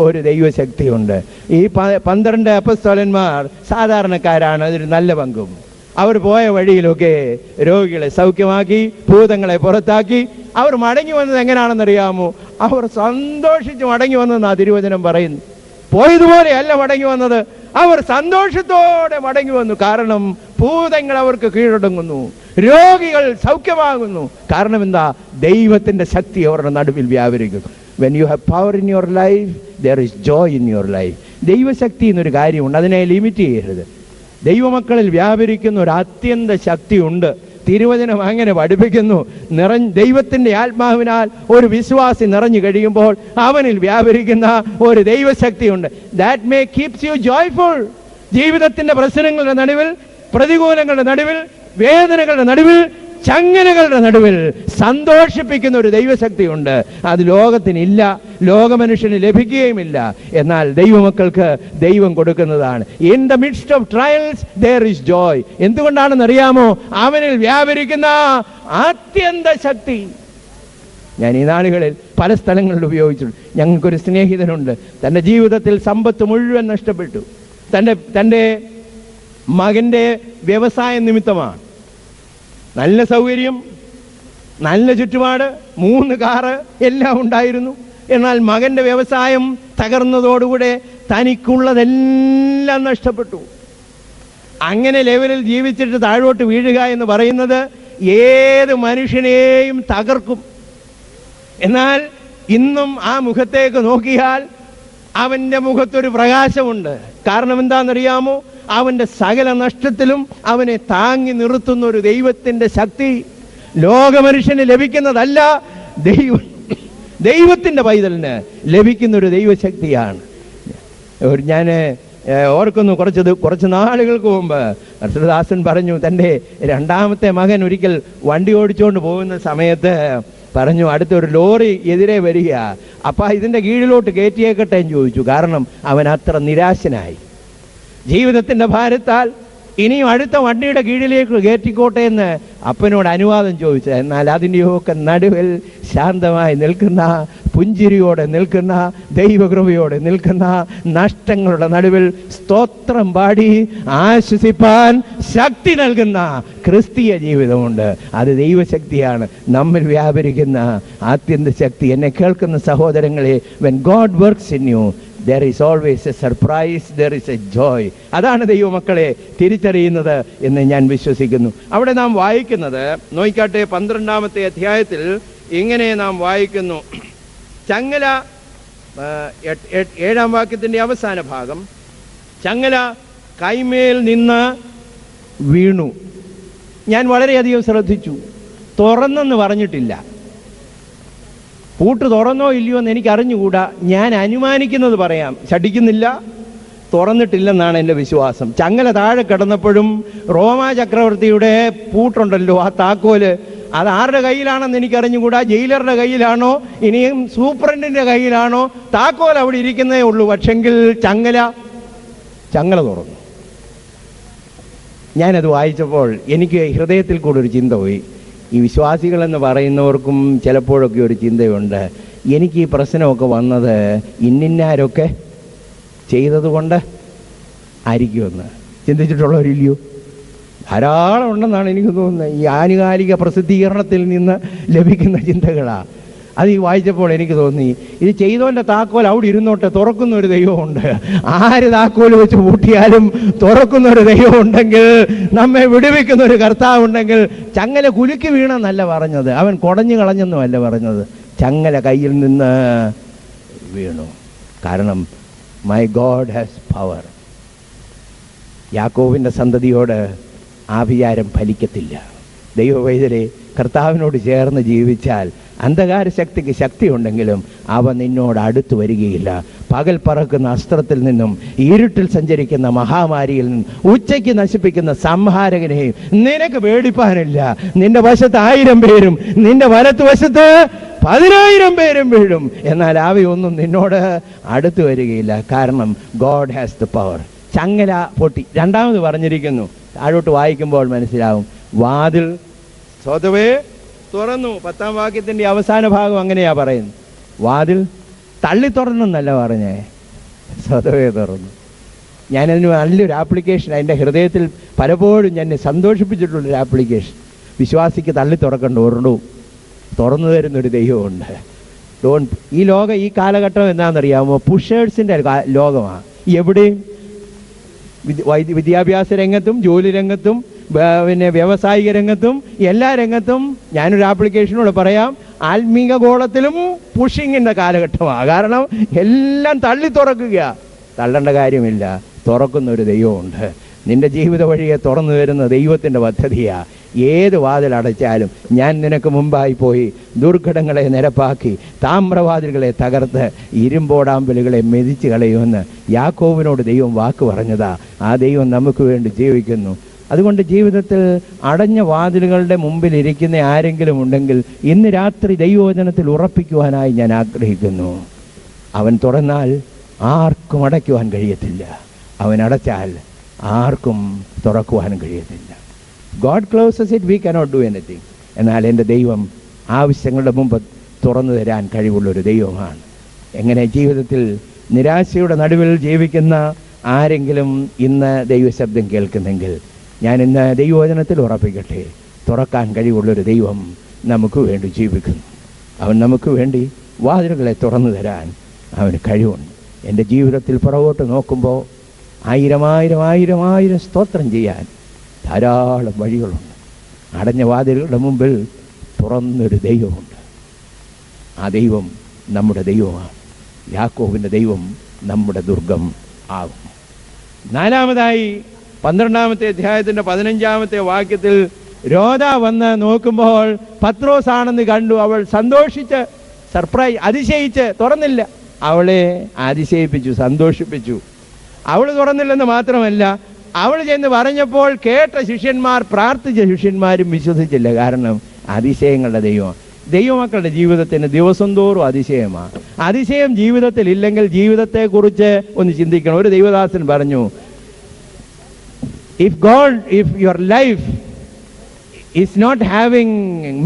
ഒരു ദൈവശക്തിയുണ്ട്. ഈ 12 അപ്പസ്തോലന്മാർ സാധാരണക്കാരാണ്, അതൊരു നല്ല പങ്കും. അവർ പോയ വഴിയിലൊക്കെ രോഗികളെ സൗഖ്യമാക്കി, ഭൂതങ്ങളെ പുറത്താക്കി. അവർ മടങ്ങി വന്നത് എങ്ങനെയാണെന്നറിയാമോ? അവർ സന്തോഷിച്ച് മടങ്ങി വന്നെന്നാ തിരുവചനം പറയുന്നു. പോയതുപോലെയല്ല മടങ്ങി വന്നത്, അവർ സന്തോഷത്തോടെ മടങ്ങി വന്നു. കാരണം ഭൂതങ്ങൾ അവർക്ക് കീഴടങ്ങുന്നു, രോഗികൾ സൗഖ്യമാകുന്നു. കാരണം എന്താ? ദൈവത്തിന്റെ ശക്തി അവരുടെ നടുവിൽ വ്യാപരിക്കുന്നു. When you have power in your life, there is joy in your life. ദൈവശക്തി എന്നൊരു കാര്യമുണ്ട്, അതിനെ ലിമിറ്റ് ചെയ്യരുത്. ദൈവമക്കളിൽ വ്യാപരിക്കുന്ന ഒരു അത്യന്ത ശക്തിയുണ്ട്. തിരുവചനം അങ്ങനെ പഠിപ്പിക്കുന്നു. ദൈവത്തിന്റെ ആത്മാവിനാൽ ഒരു വിശ്വാസി നിറഞ്ഞു കഴിയുമ്പോൾ അവനിൽ വ്യാപരിക്കുന്ന ഒരു ദൈവശക്തിയുണ്ട്. That may keeps you joyful. ജീവിതത്തിന്റെ പ്രശ്നങ്ങളുടെ നടുവിൽ, പ്രതികൂലങ്ങളുടെ നടുവിൽ, വേദനകളുടെ നടുവിൽ, ചങ്ങലകളുടെ നടുവിൽ സന്തോഷിപ്പിക്കുന്ന ഒരു ദൈവശക്തിയുണ്ട്. അത് ലോകത്തിനില്ല, ലോകമനുഷ്യന് ലഭിക്കുകയുമില്ല. എന്നാൽ ദൈവമക്കൾക്ക് ദൈവം കൊടുക്കുന്നതാണ്. In the midst of trials there is joy. എന്തുകൊണ്ടാണെന്ന് അറിയാമോ? അവനിൽ വ്യാപരിക്കുന്ന അത്യന്ത ശക്തി. ഞാൻ ഈ നാളുകളിൽ പല സ്ഥലങ്ങളിൽ ഉപയോഗിച്ചു. ഞങ്ങൾക്കൊരു സ്നേഹിതനുണ്ട്, തൻ്റെ ജീവിതത്തിൽ സമ്പത്ത് മുഴുവൻ നഷ്ടപ്പെട്ടു. തൻ്റെ മകൻ്റെ വ്യവസായ നിമിത്തമാണ്. നല്ല സൗകര്യം, നല്ല ചുറ്റുപാട്, 3 കാറ് എല്ലാം ഉണ്ടായിരുന്നു. എന്നാൽ മകന്റെ വ്യവസായം തകർന്നതോടുകൂടെ തനിക്കുള്ളതെല്ലാം നഷ്ടപ്പെട്ടു. അങ്ങനെ ലെവലിൽ ജീവിച്ചിട്ട് താഴോട്ട് വീഴുക എന്ന് പറയുന്നത് ഏത് മനുഷ്യനെയും തകർക്കും. എന്നാൽ ഇന്നും ആ മുഖത്തേക്ക് നോക്കിയാൽ അവൻ്റെ മുഖത്തൊരു പ്രകാശമുണ്ട്. കാരണം എന്താണെന്നറിയാമോ? അവൻ്റെ സകല നഷ്ടത്തിലും അവനെ താങ്ങി നിർത്തുന്ന ഒരു ദൈവത്തിൻ്റെ ശക്തി ലോകമനുഷ്യന് ലഭിക്കുന്നതല്ല, ദൈവത്തിൻ്റെ പൈതലിന് ലഭിക്കുന്ന ഒരു ദൈവശക്തിയാണ്. ഞാൻ ഓർക്കുന്നു, കുറച്ച് നാളുകൾക്ക് മുമ്പ് കർത്തൃദാസൻ പറഞ്ഞു, തൻ്റെ 2ാമത്തെ മകൻ ഒരിക്കൽ വണ്ടി ഓടിച്ചുകൊണ്ട് പോകുന്ന സമയത്ത് പറഞ്ഞു, അടുത്തൊരു ലോറി എതിരെ വരിക, അപ്പം ഇതിൻ്റെ കീഴിലോട്ട് കയറ്റിയേക്കട്ടെ എന്ന് ചോദിച്ചു. കാരണം അവൻ അത്ര നിരാശനായി. ജീവിതത്തിൻ്റെ ഭാരത്താൽ ഇനിയും അടുത്ത വണ്ടിയുടെ കീഴിലേക്ക് കയറ്റിക്കോട്ടെ എന്ന് അപ്പനോട് അനുവാദം ചോദിച്ചു. എന്നാൽ അതിൻ്റെയൊക്കെ നടുവിൽ ശാന്തമായി നിൽക്കുന്ന, പുഞ്ചിരിയോടെ നിൽക്കുന്ന, ദൈവകൃപയോടെ നിൽക്കുന്ന, നഷ്ടങ്ങളുടെ നടുവിൽ സ്തോത്രം പാടി ആശ്വസിപ്പാൻ ശക്തി നൽകുന്ന ക്രിസ്തീയ ജീവിതമുണ്ട്. അത് ദൈവശക്തിയാണ്, നമ്മിൽ വ്യാപരിക്കുന്ന ആത്യന്ത ശക്തി. എന്നെ കേൾക്കുന്ന സഹോദരങ്ങളെ, when God works in you, there is always a surprise, there is a joy. അതാണ് ദൈവമക്കളെ തിരിച്ചറിയുന്നത് എന്ന് ഞാൻ വിശ്വസിക്കുന്നു. അവിടെ നാം വായിക്കുന്നത് നോയിക്കാട്ടെ, 12ാമത്തെ അധ്യായത്തിൽ ഇങ്ങനെ നാം വായിക്കുന്നു. ചങ്ങല, 7ാം വാക്യത്തിൻ്റെ അവസാന ഭാഗം, ചങ്ങല കൈമേൽ നിന്ന് വീണു. ഞാൻ വളരെയധികം ശ്രദ്ധിച്ചു. തുറന്നെന്ന് പറഞ്ഞിട്ടില്ല. പൂട്ട് തുറന്നോ ഇല്ലയോ എന്ന് എനിക്ക് അറിഞ്ഞുകൂടാ. ഞാൻ അനുമാനിക്കുന്നത് പറയാം, ശഠിക്കുന്നില്ല, തുറന്നിട്ടില്ലെന്നാണ് എൻ്റെ വിശ്വാസം. ചങ്ങല താഴെ കിടന്നപ്പോഴും റോമാ ചക്രവർത്തിയുടെ പൂട്ടുണ്ടല്ലോ, ആ താക്കോല്, അത് ആരുടെ കയ്യിലാണെന്ന് എനിക്കറിഞ്ഞുകൂടാ. ജയിലറുടെ കയ്യിലാണോ ഇനിയും സൂപ്രണ്ടിൻ്റെ കയ്യിലാണോ? താക്കോൽ അവിടെ ഇരിക്കുന്നേ ഉള്ളൂ. പക്ഷെങ്കിൽ ചങ്ങല തുറന്നു. ഞാനത് വായിച്ചപ്പോൾ എനിക്ക് ഹൃദയത്തിൽ കൂടെ ഒരു ചിന്ത പോയി. ഈ വിശ്വാസികളെന്ന് പറയുന്നവർക്കും ചിലപ്പോഴൊക്കെ ഒരു ചിന്തയുണ്ട്, എനിക്ക് ഈ പ്രശ്നമൊക്കെ വന്നത് ഇന്നിന്നാരൊക്കെ ചെയ്തതുകൊണ്ട് ആയിരിക്കുമെന്ന് ചിന്തിച്ചിട്ടുള്ളവരില്ലയോ? ധാരാളം ഉണ്ടെന്നാണ് എനിക്ക് തോന്നുന്നത്. ഈ ആനുകാലിക പ്രസിദ്ധീകരണത്തിൽ നിന്ന് ലഭിക്കുന്ന ചിന്തകളാണ്. അത് ഈ വായിച്ചപ്പോൾ എനിക്ക് തോന്നി, ഇത് ചെയ്തവൻ്റെ താക്കോൽ അവിടെ ഇരുന്നോട്ടെ, തുറക്കുന്ന ഒരു ദൈവമുണ്ട്. ആര് താക്കോൽ വെച്ച് പൂട്ടിയാലും തുറക്കുന്ന ഒരു ദൈവം ഉണ്ടെങ്കിൽ, നമ്മെ വിടുവിക്കുന്ന ഒരു കർത്താവ് ഉണ്ടെങ്കിൽ, ചങ്ങല കുലുക്കി വീണെന്നല്ല പറഞ്ഞത്, അവൻ കുടഞ്ഞു കളഞ്ഞെന്നുമല്ല പറഞ്ഞത്, ചങ്ങല കയ്യിൽ നിന്ന് വീണു. കാരണം മൈ ഗോഡ് ഹാസ് പവർ. യാക്കോബിൻ്റെ സന്തതിയോട് ആ വിചാരം ഫലിക്കത്തില്ല. ദൈവവൈദ്യരെ, കർത്താവിനോട് ചേർന്ന് ജീവിച്ചാൽ അന്ധകാര ശക്തിക്ക് ശക്തിയുണ്ടെങ്കിലും അവ നിന്നോട് അടുത്തു വരികയില്ല. പകൽ പറക്കുന്ന അസ്ത്രത്തിൽ നിന്നും ഇരുട്ടിൽ സഞ്ചരിക്കുന്ന മഹാമാരിയിൽ നിന്നും ഉച്ചയ്ക്ക് നശിപ്പിക്കുന്ന സംഹാരകനെയും നിനക്ക് പേടിപ്പാനില്ല. നിന്റെ വശത്ത് 1000 പേരും നിന്റെ വലത്തുവശത്ത് 10,000 പേരും വീഴും, എന്നാൽ അവയൊന്നും നിന്നോട് അടുത്തു വരികയില്ല. കാരണം ഗോഡ് ഹാസ് ദ പവർ. ചങ്ങല പൊട്ടി. രണ്ടാമത് പറഞ്ഞിരിക്കുന്നു, താഴോട്ട് വായിക്കുമ്പോൾ മനസ്സിലാവും, വാതിൽ സ്വതവേ തുറന്നു. 10-ാം വാക്യത്തിൻ്റെ അവസാന ഭാഗം അങ്ങനെയാ പറയുന്നത്. വാതിൽ തള്ളി തുറന്നെന്നല്ല പറഞ്ഞേ, സ്വതവേ തുറന്നു. ഞാനതിന് നല്ലൊരു ആപ്ലിക്കേഷൻ, എൻ്റെ ഹൃദയത്തിൽ പലപ്പോഴും എന്നെ സന്തോഷിപ്പിച്ചിട്ടുള്ളൊരു ആപ്ലിക്കേഷൻ. വിശ്വാസിക്ക് തള്ളി തുറക്കേണ്ട ഒരെണ്ണവും തുറന്നു തരുന്നൊരു ദൈവമുണ്ട്. ഈ ലോകം, ഈ കാലഘട്ടം എന്താണെന്നറിയാമോ? പുഷേഴ്സിൻ്റെ ലോകമാണ്. എവിടെയും വിദ്യാഭ്യാസ രംഗത്തും ജോലി രംഗത്തും പിന്നെ വ്യാവസായിക രംഗത്തും എല്ലാ രംഗത്തും ഞാനൊരു ആപ്ലിക്കേഷനോട് പറയാം, ആത്മീക ഗോളത്തിലും പുഷിങ്ങിൻ്റെ കാലഘട്ടമാണ്. കാരണം എല്ലാം തള്ളി തുറക്കുക. തള്ളേണ്ട കാര്യമില്ല, തുറക്കുന്നൊരു ദൈവമുണ്ട്. നിന്റെ ജീവിത വഴിയെ തുറന്നു വരുന്ന ദൈവത്തിൻ്റെ പദ്ധതിയാണ്. ഏത് വാതിലടച്ചാലും ഞാൻ നിനക്ക് മുമ്പായി പോയി ദുർഘടങ്ങളെ നിരപ്പാക്കി താമ്രവാതിലുകളെ തകർത്ത് ഇരുമ്പോടാമ്പലുകളെ മെതിച്ച് കളയുമെന്ന് യാക്കോബിനോട് ദൈവം വാക്ക് പറഞ്ഞതാ. ആ ദൈവം നമുക്ക് വേണ്ടി ജീവിക്കുന്നു. അതുകൊണ്ട് ജീവിതത്തിൽ അടഞ്ഞ വാതിലുകളുടെ മുമ്പിൽ ഇരിക്കുന്ന ആരെങ്കിലും ഉണ്ടെങ്കിൽ ഇന്ന് രാത്രി ദൈവവചനത്തിൽ ഉറപ്പിക്കുവാനായി ഞാൻ ആഗ്രഹിക്കുന്നു. അവൻ തുറന്നാൽ ആർക്കും അടയ്ക്കുവാൻ കഴിയത്തില്ല, അവൻ അടച്ചാൽ ആർക്കും തുറക്കുവാനും കഴിയത്തില്ല. God closes it, we cannot do anything. എന്നാൽ എൻ്റെ ദൈവം ആവശ്യങ്ങളുടെ മുമ്പ് തുറന്നു തരാൻ കഴിവുള്ളൊരു ദൈവമാണ്. എങ്ങനെ ജീവിതത്തിൽ നിരാശയുടെ നടുവിൽ ജീവിക്കുന്ന ആരെങ്കിലും ഇന്ന് ദൈവശബ്ദം കേൾക്കുന്നെങ്കിൽ ഞാൻ ഇന്ന് ദൈവവചനത്തിൽ ഉറപ്പിക്കട്ടെ, തുറക്കാൻ കഴിവുള്ളൊരു ദൈവം നമുക്ക് വേണ്ടി ജീവിക്കുന്നു. അവൻ നമുക്ക് വേണ്ടി വാതിലുകളെ തുറന്നു തരാൻ അവന് കഴിവുണ്ട്. എൻ്റെ ജീവിതത്തിൽ പുറകോട്ട് നോക്കുമ്പോൾ 1000 സ്തോത്രം ചെയ്യാൻ ധാരാളം വഴികളുണ്ട്. അടഞ്ഞ വാതിലുകളുടെ മുമ്പിൽ തുറന്നൊരു ദൈവമുണ്ട്. ആ ദൈവം നമ്മുടെ ദൈവമാണ്. യാക്കോബിൻ്റെ ദൈവം നമ്മുടെ ദുർഗം ആകും. നാലാമതായി 12-ാമത്തെ അധ്യായത്തിൻ്റെ 15-ാമത്തെ വാക്യത്തിൽ രോദ വന്ന് നോക്കുമ്പോൾ പത്രോസ് ആണെന്ന് കണ്ടു. അവൾ സന്തോഷിച്ച്, അതിശയിച്ച് തുറന്നില്ല. അവളെ അതിശയിപ്പിച്ചു, സന്തോഷിപ്പിച്ചു. അവൾ തുറന്നില്ലെന്ന് മാത്രമല്ല, അവൾ ചെന്ന് പറഞ്ഞപ്പോൾ കേട്ട ശിഷ്യന്മാർ, പ്രാർത്ഥിച്ച ശിഷ്യന്മാരും വിശ്വസിച്ചില്ല. കാരണം അതിശയങ്ങളുടെ ദൈവം. ദൈവമക്കളുടെ ജീവിതത്തിന് ദിവസം തോറും അതിശയമാണ്. അതിശയം ജീവിതത്തിൽ ഇല്ലെങ്കിൽ ജീവിതത്തെക്കുറിച്ച് ഒന്ന് ചിന്തിക്കണം. ഒരു ദൈവദാസൻ പറഞ്ഞു, if your life is not having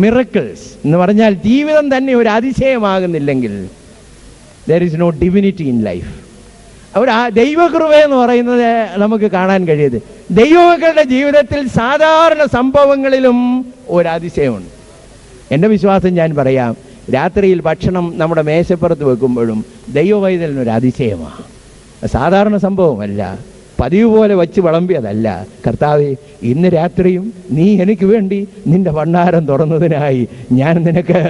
miracles, എന്ന് പറഞ്ഞാൽ ജീവിതം തന്നെ ഒരു അതിശയമാകുന്നില്ലെങ്കിൽ, there is no divinity in life. അവിടെ ആ ദൈവകൃപ എന്ന് പറയുന്നത് നമുക്ക് കാണാൻ കഴിയത്. ദൈവമക്കളുടെ ജീവിതത്തിൽ സാധാരണ സംഭവങ്ങളിലും ഒരു അതിശയമുണ്ട്. എൻ്റെ വിശ്വാസം ഞാൻ പറയാം, രാത്രിയിൽ ഭക്ഷണം നമ്മുടെ മേശപ്പുറത്ത് വെക്കുമ്പോഴും ദൈവവൈതലിനൊരു അതിശയമാണ്. സാധാരണ സംഭവമല്ല, പതിവ് പോലെ വച്ച് വിളമ്പിയതല്ല. കർത്താവേ, ഇന്ന് രാത്രിയും നീ എനിക്ക് വേണ്ടി നിന്റെ ഭണ്ഡാരം തുറന്നതിനായി ഞാൻ നിനക്ക്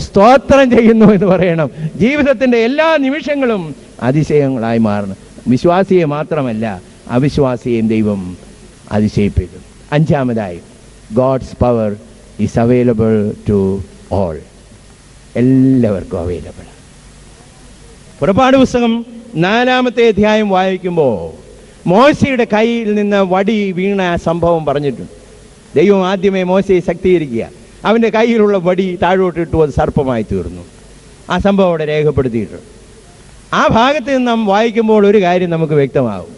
സ്തോത്രം ചെയ്യുന്നു എന്ന് പറയണം. ജീവിതത്തിൻ്റെ എല്ലാ നിമിഷങ്ങളും അതിശയങ്ങളായി മാറണം. വിശ്വാസിയെ മാത്രമല്ല, അവിശ്വാസിയെയും ദൈവം അതിശയിപ്പിക്കും. 5-ാമതായി, God's power is available to all. എല്ലാവർക്കും അവൈലബിൾ. പുറപ്പാട് പുസ്തകം 4-ാമത്തെ അധ്യായം വായിക്കുമ്പോൾ മോശയുടെ കയ്യിൽ നിന്ന് വടി വീണ സംഭവം പറഞ്ഞിട്ടുണ്ട്. ദൈവം ആദ്യമേ മോശയെ ശക്തീകരിക്കുക, അവൻ്റെ കയ്യിലുള്ള വടി താഴോട്ടിട്ടു, അത് സർപ്പമായി തീർന്നു. ആ സംഭവം അവിടെ രേഖപ്പെടുത്തിയിട്ടുണ്ട്. ആ ഭാഗത്ത് നിന്ന് നാം വായിക്കുമ്പോൾ ഒരു കാര്യം നമുക്ക് വ്യക്തമാകും.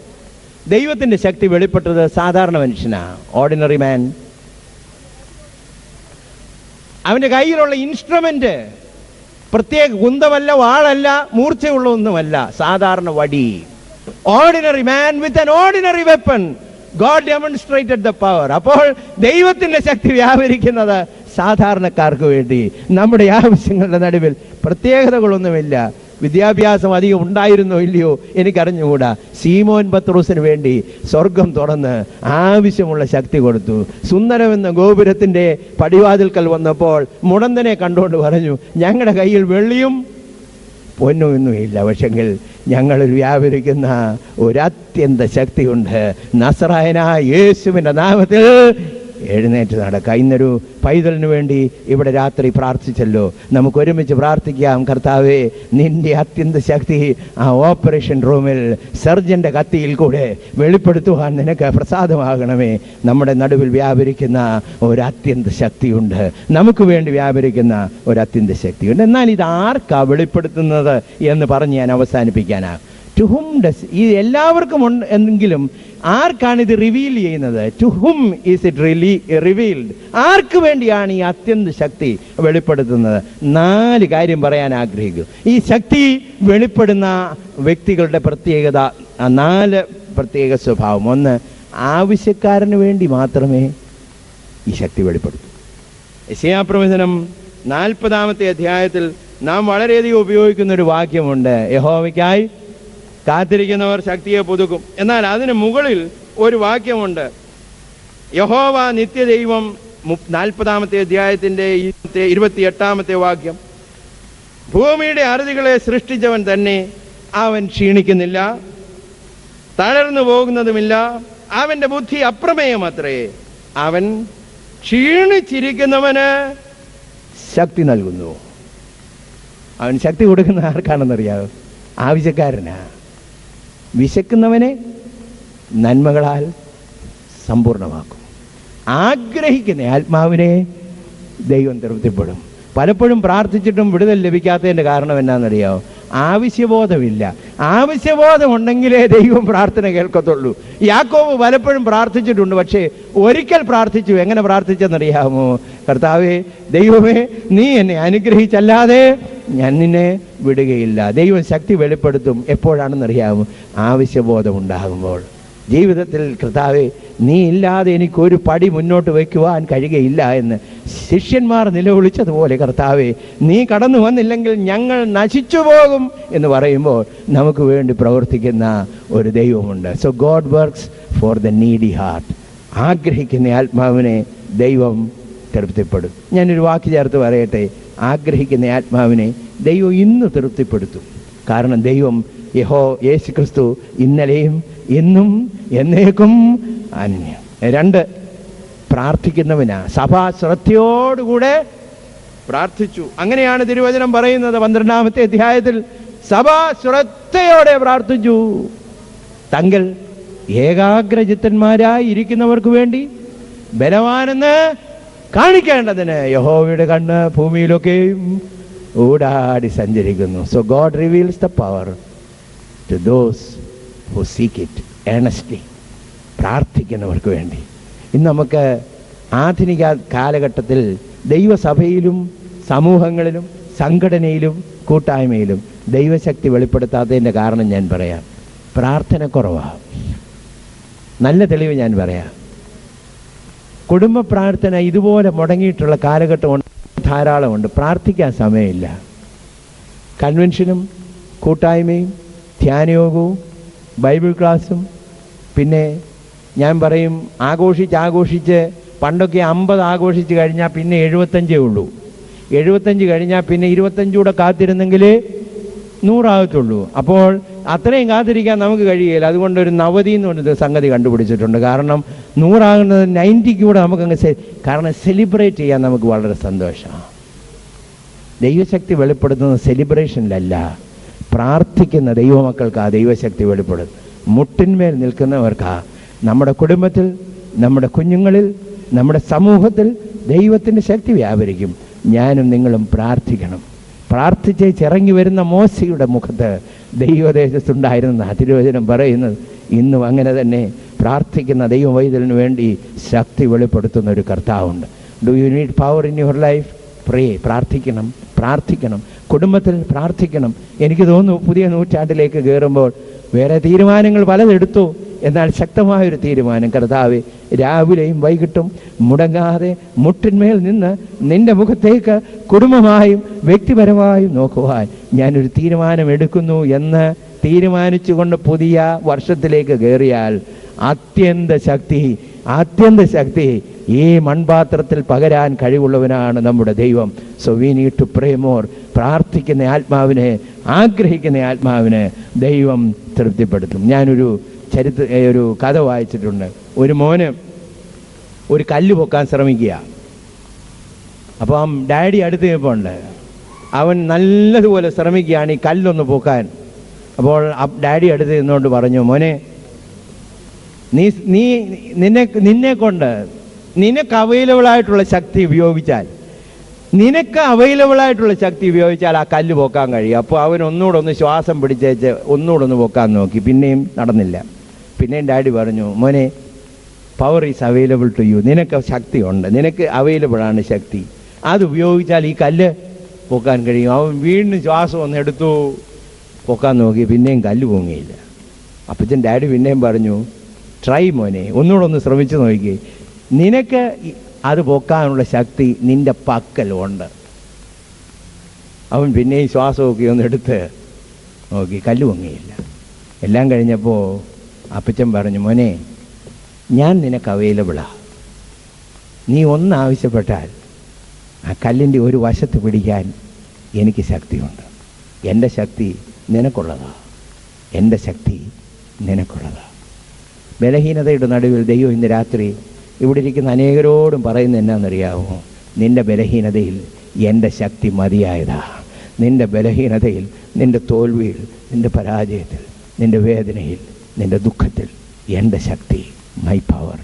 ദൈവത്തിൻ്റെ ശക്തി വെളിപ്പെട്ടത് സാധാരണ മനുഷ്യനാണ്, ഓർഡിനറി മാൻ. അവൻ്റെ കയ്യിലുള്ള ഇൻസ്ട്രുമെൻ്റ് പ്രത്യേക കുന്തമല്ല, വാളല്ല, മൂർച്ചയുള്ള ഒന്നുമല്ല, സാധാരണ വടി. Ordinary man with an ordinary weapon God demonstrated the power. അപ്പോൾ ദൈവത്തിന്റെ ശക്തി വ്യാപരിക്കുന്നത് സാധാരണക്കാർക്ക് വേണ്ടി, നമ്മുടെ ആവശ്യങ്ങളുടെ നടുവിൽ. പ്രത്യേകതകളൊന്നുമില്ല. വിദ്യാഭ്യാസം അധികം ഉണ്ടായിരുന്നോ ഇല്ലയോ എനിക്കറിഞ്ഞുകൂടാ. ശീമോൻ പത്രോസിന് വേണ്ടി സ്വർഗം തുറന്ന് ആവശ്യമുള്ള ശക്തി കൊടുത്തു. സുന്ദരമെന്ന ഗോപുരത്തിന്റെ പടിവാതിൽക്കൽ വന്നപ്പോൾ മുടന്തനെ കണ്ടുകൊണ്ട് പറഞ്ഞു, ഞങ്ങളുടെ കയ്യിൽ വെള്ളിയും പൊന്നുമൊന്നുമില്ല, പക്ഷെങ്കിൽ ഞങ്ങളിൽ വ്യാപരിക്കുന്ന ഒരത്യന്ത ശക്തിയുണ്ട്. നസറായനായ യേശുവിൻ്റെ നാമത്തിൽ എഴുന്നേറ്റ് നടക്കുക. ഇന്നൊരു പൈതലിന് വേണ്ടി ഇവിടെ രാത്രി പ്രാർത്ഥിച്ചല്ലോ. നമുക്ക് ഒരുമിച്ച് പ്രാർത്ഥിക്കാം. കർത്താവേ, നിന്റെ അത്യന്ത ശക്തി ആ ഓപ്പറേഷൻ റൂമിൽ സർജന്റെ കത്തിയിൽ കൂടെ വെളിപ്പെടുത്തുവാൻ നിനക്ക് പ്രസാദമാകണമേ. നമ്മുടെ നടുവിൽ വ്യാപരിക്കുന്ന ഒരത്യന്ത ശക്തിയുണ്ട്, നമുക്ക് വേണ്ടി വ്യാപരിക്കുന്ന ഒരത്യന്ത ശക്തിയുണ്ട്. എന്നാൽ ഇത് ആർക്കാ വെളിപ്പെടുത്തുന്നത് എന്ന് പറഞ്ഞ് ഞാൻ അവസാനിപ്പിക്കാനാണ്. ടു ഹും ഡസ്, ഈ എല്ലാവർക്കും ഉണ്ട് എന്നെങ്കിലും ആർക്കാണ് ഇത് റിവീൽ ചെയ്യുന്നത്? To whom is it revealed? ആർക്ക് വേണ്ടിയാണ് ഈ അത്യന്ത ശക്തി വെളിപ്പെടുത്തുന്നത്? 4 കാര്യം പറയാൻ ആഗ്രഹിക്കും. ഈ ശക്തി വെളിപ്പെടുന്ന വ്യക്തികളുടെ പ്രത്യേകത, 4 പ്രത്യേക സ്വഭാവം. 1, ആവശ്യക്കാരന് വേണ്ടി മാത്രമേ ഈ ശക്തി വെളിപ്പെടുത്തൂ. യെശയ്യാപ്രവചനം 40-ാമത്തെ അധ്യായത്തിൽ നാം വളരെയധികം ഉപയോഗിക്കുന്ന ഒരു വാക്യമുണ്ട്, യഹോവയ്ക്കായി കാത്തിരിക്കുന്നവർ ശക്തിയെ പുതുക്കും. എന്നാൽ അതിന് മുകളിൽ ഒരു വാക്യമുണ്ട്, യഹോവ നിത്യദൈവം. 40-ാമത്തെ അധ്യായത്തിന്റെ 28-ാമത്തെ വാക്യം, ഭൂമിയുടെ അറുതികളെ സൃഷ്ടിച്ചവൻ തന്നെ, അവൻ ക്ഷീണിക്കുന്നില്ല, തളർന്നു പോകുന്നതുമില്ല, അവന്റെ ബുദ്ധി അപ്രമേയമത്രേ, അവൻ ക്ഷീണിച്ചിരിക്കുന്നവന് ശക്തി നൽകുന്നു. അവൻ ശക്തി കൊടുക്കുന്ന ആർക്കാണെന്നറിയാവോ? ആവശ്യക്കാരനാ. വിശക്കുന്നവനെ നന്മകളാൽ സമ്പൂർണമാക്കും. ആഗ്രഹിക്കുന്ന ആത്മാവിനെ ദൈവം തൃപ്തിപ്പെടും. പലപ്പോഴും പ്രാർത്ഥിച്ചിട്ടും വിടുതൽ ലഭിക്കാത്തതിൻ്റെ കാരണം എന്നാണെന്നറിയാമോ? ആവശ്യബോധമില്ല. ആവശ്യബോധം ഉണ്ടെങ്കിലേ ദൈവം പ്രാർത്ഥന കേൾക്കത്തുള്ളൂ. യാക്കോബ് പലപ്പോഴും പ്രാർത്ഥിച്ചിട്ടുണ്ട്, പക്ഷേ ഒരിക്കൽ പ്രാർത്ഥിച്ചു. എങ്ങനെ പ്രാർത്ഥിച്ചെന്നറിയാമോ? കർത്താവേ, ദൈവമേ, നീ എന്നെ അനുഗ്രഹിച്ചല്ലാതെ ഞാൻ നിന്നെ വിടുകയില്ല. ദൈവം ശക്തി വെളിപ്പെടുത്തും. എപ്പോഴാണെന്നറിയാമോ? ആവശ്യബോധം ഉണ്ടാകുമ്പോൾ. ജീവിതത്തിൽ കർത്താവേ, നീ ഇല്ലാതെ എനിക്കൊരു പടി മുന്നോട്ട് വയ്ക്കുവാൻ കഴിയുകയില്ല എന്ന് ശിഷ്യന്മാർ നിലവിളിച്ചതുപോലെ, കർത്താവേ, നീ കടന്നു വന്നില്ലെങ്കിൽ ഞങ്ങൾ നശിച്ചു പോകും എന്ന് പറയുമ്പോൾ നമുക്ക് വേണ്ടി പ്രവർത്തിക്കുന്ന ഒരു ദൈവമുണ്ട്. So God works for the needy heart. ആഗ്രഹിക്കുന്ന ആത്മാവിനെ ദൈവം തൃപ്തിപ്പെടും. ഞാനൊരു വാക്ക് ചേർത്ത് പറയട്ടെ, ആഗ്രഹിക്കുന്ന ആത്മാവിനെ ദൈവം ഇന്ന് തൃപ്തിപ്പെടുത്തും. കാരണം ദൈവം യേശു ക്രിസ്തു ഇന്നലെയും ഇന്നും എന്നേക്കും അന്യം. 2, പ്രാർത്ഥിക്കുന്നവനാ. സഭ ശ്രദ്ധയോടുകൂടെ പ്രാർത്ഥിച്ചു. അങ്ങനെയാണ് തിരുവചനം പറയുന്നത് 12-ാമത്തെ അധ്യായത്തിൽ. സഭ ശ്രദ്ധയോടെ പ്രാർത്ഥിച്ചു. തങ്ങൾ ഏകാഗ്രചിത്തന്മാരായി ഇരിക്കുന്നവർക്ക് വേണ്ടി ബലവാനെന്ന് കാണിക്കേണ്ടതിന് യഹോവയുടെ കണ്ണ് ഭൂമിയിലൊക്കെയും ഊടാടി സഞ്ചരിക്കുന്നു. So God reveals the power to those who seek it earnestly. പ്രാർത്ഥിക്കുന്നവർക്ക് വേണ്ടി. ഇന്ന് നമുക്ക് ആധുനിക കാലഘട്ടത്തിൽ ദൈവസഭയിലും സമൂഹങ്ങളിലും സംഘടനയിലും കൂട്ടായ്മയിലും ദൈവശക്തി വെളിപ്പെടുത്താത്തതിൻ്റെ കാരണം ഞാൻ പറയാം. പ്രാർത്ഥനക്കുറവാണ്. നല്ല തെളിവ് ഞാൻ പറയാം. കുടുംബ പ്രാർത്ഥന ഇതുപോലെ മുടങ്ങിയിട്ടുള്ള കാലഘട്ടം ധാരാളമുണ്ട്. പ്രാർത്ഥിക്കാൻ സമയമില്ല. കൺവെൻഷനും കൂട്ടായ്മയും ധ്യാനയോഗവും ബൈബിൾ ക്ലാസ്സും, പിന്നെ ഞാൻ പറയും ആഘോഷിച്ച് പണ്ടൊക്കെ 50 ആഘോഷിച്ച് കഴിഞ്ഞാൽ പിന്നെ 75 ഉള്ളൂ. 75 കഴിഞ്ഞാൽ പിന്നെ 25 കൂടെ കാത്തിരുന്നെങ്കിലേ 100 ആകത്തുള്ളൂ. അപ്പോൾ അത്രയും കാത്തിരിക്കാൻ നമുക്ക് കഴിയില്ല. അതുകൊണ്ടൊരു നവതി എന്ന് പറഞ്ഞൊരു സംഗതി കണ്ടുപിടിച്ചിട്ടുണ്ട്. കാരണം 100 ആകുന്നത് 90 കൂടെ നമുക്കങ്ങ് കാരണം സെലിബ്രേറ്റ് ചെയ്യാൻ നമുക്ക് വളരെ സന്തോഷമാണ്. ദൈവശക്തി വെളിപ്പെടുത്തുന്നത് സെലിബ്രേഷനിലല്ല, പ്രാർത്ഥിക്കുന്ന ദൈവമക്കൾക്ക് ആ ദൈവശക്തി വെളിപ്പെടും. മുട്ടിന്മേൽ നിൽക്കുന്നവർക്ക് നമ്മുടെ കുടുംബത്തിൽ, നമ്മുടെ കുഞ്ഞുങ്ങളിൽ, നമ്മുടെ സമൂഹത്തിൽ ദൈവത്തിൻ്റെ ശക്തി വ്യാപരിക്കും. ഞാനും നിങ്ങളും പ്രാർത്ഥിക്കണം. പ്രാർത്ഥിച്ച് ചിറങ്ങി വരുന്ന മോശയുടെ മുഖത്ത് ദൈവദേശത്തുണ്ടായിരുന്ന തിരുവചനം പറയുന്നത് ഇന്നും അങ്ങനെ തന്നെ പ്രാർത്ഥിക്കുന്ന ദൈവവൈതലിന് വേണ്ടി ശക്തി വെളിപ്പെടുത്തുന്ന ഒരു കർത്താവുണ്ട്. Do you need power in your life? പ്രാർത്ഥിക്കണം, കുടുംബത്തിൽ പ്രാർത്ഥിക്കണം. എനിക്ക് തോന്നുന്നു പുതിയ നൂറ്റാണ്ടിലേക്ക് കയറുമ്പോൾ വേറെ തീരുമാനങ്ങൾ പലതെടുത്തു, എന്നാൽ ശക്തമായൊരു തീരുമാനം, കർത്താവേ, രാവിലെയും വൈകിട്ടും മുടങ്ങാതെ മുട്ടിന്മേൽ നിന്ന് നിന്റെ മുഖത്തേക്ക് കുടുംബമായും വ്യക്തിപരമായും നോക്കുവാൻ ഞാനൊരു തീരുമാനം എടുക്കുന്നു എന്ന് തീരുമാനിച്ചുകൊണ്ട് പുതിയ വർഷത്തിലേക്ക് കയറിയാൽ അത്യന്ത ശക്തി ഈ മൺപാത്രത്തിൽ പകരാൻ കഴിവുള്ളവനാണ് നമ്മുടെ ദൈവം. So we need to pray more. പ്രാർത്ഥിക്കുന്ന ആത്മാവിനെ, ആഗ്രഹിക്കുന്ന ആത്മാവിനെ ദൈവം തൃപ്തിപ്പെടുത്തും. ഞാനൊരു ഒരു കഥ വായിച്ചിട്ടുണ്ട്. ഒരു മോന് ഒരു കല്ല് പൊക്കാൻ ശ്രമിക്കുക. അപ്പം ഡാഡി അടുത്ത് നിൽപ്പുണ്ട്. അവൻ നല്ലതുപോലെ ശ്രമിക്കുകയാണ് ഈ കല്ലൊന്ന് പൊക്കാൻ. അപ്പോൾ ഡാഡി അടുത്ത് നിന്നുകൊണ്ട് പറഞ്ഞു, മോനെ, നിന്നെ കൊണ്ട് നിനക്ക് അവൈലബിൾ ആയിട്ടുള്ള ശക്തി ഉപയോഗിച്ചാൽ ആ കല്ല് പൊക്കാൻ കഴിയും. അപ്പോൾ അവൻ ഒന്നുകൂടെ ശ്വാസം പിടിച്ചേച്ച് ഒന്നുകൂടെ പൊക്കാൻ നോക്കി. പിന്നെയും നടന്നില്ല. പിന്നെയും ഡാഡി പറഞ്ഞു, മോനെ, power is available to you. നിനക്ക് ശക്തിയുണ്ട്, നിനക്ക് അവൈലബിളാണ് ശക്തി. അത് ഉപയോഗിച്ചാൽ ഈ കല്ല് പൊക്കാൻ കഴിയും. അവൻ വീണ്ടും ശ്വാസം ഒന്ന് എടുത്തു, പൊക്കാൻ നോക്കി. പിന്നെയും കല്ല് പൊങ്ങിയില്ല. അപ്പച്ചൻ ഡാഡി പിന്നെയും പറഞ്ഞു, ട്രൈ മോനെ, ഒന്നുകൂടെ ശ്രമിച്ചു നോക്കി. നിനക്ക് അത് പൊക്കാനുള്ള ശക്തി നിന്റെ പക്കലുണ്ട്. അവൻ പിന്നെയും ശ്വാസമൊക്കെ ഒന്ന് എടുത്ത് നോക്കി, കല്ല് പൊങ്ങിയില്ല. എല്ലാം കഴിഞ്ഞപ്പോൾ അപ്പച്ചൻ പറഞ്ഞു, മോനെ, ഞാൻ നിനക്ക് അവൈലബിളാ. നീ ഒന്ന് ആവശ്യപ്പെട്ടാൽ ആ കല്ലിൻ്റെ ഒരു വശത്ത് പിടിക്കാൻ എനിക്ക് ശക്തിയുണ്ട്. എൻ്റെ ശക്തി നിനക്കുള്ളതാ. ബലഹീനതയുടെ നടുവിൽ ദൈവം ഇന്ന് രാത്രി ഇവിടെ ഇരിക്കുന്ന അനേകരോടും പറയുന്നത് എന്നാണെന്നറിയാമോ? നിൻ്റെ ബലഹീനതയിൽ എൻ്റെ ശക്തി മതിയായതാ. നിൻ്റെ ബലഹീനതയിൽ, നിൻ്റെ തോൽവിയിൽ, നിൻ്റെ പരാജയത്തിൽ, നിൻ്റെ വേദനയിൽ, നിൻ്റെ ദുഃഖത്തിൽ എൻ്റെ ശക്തി, my power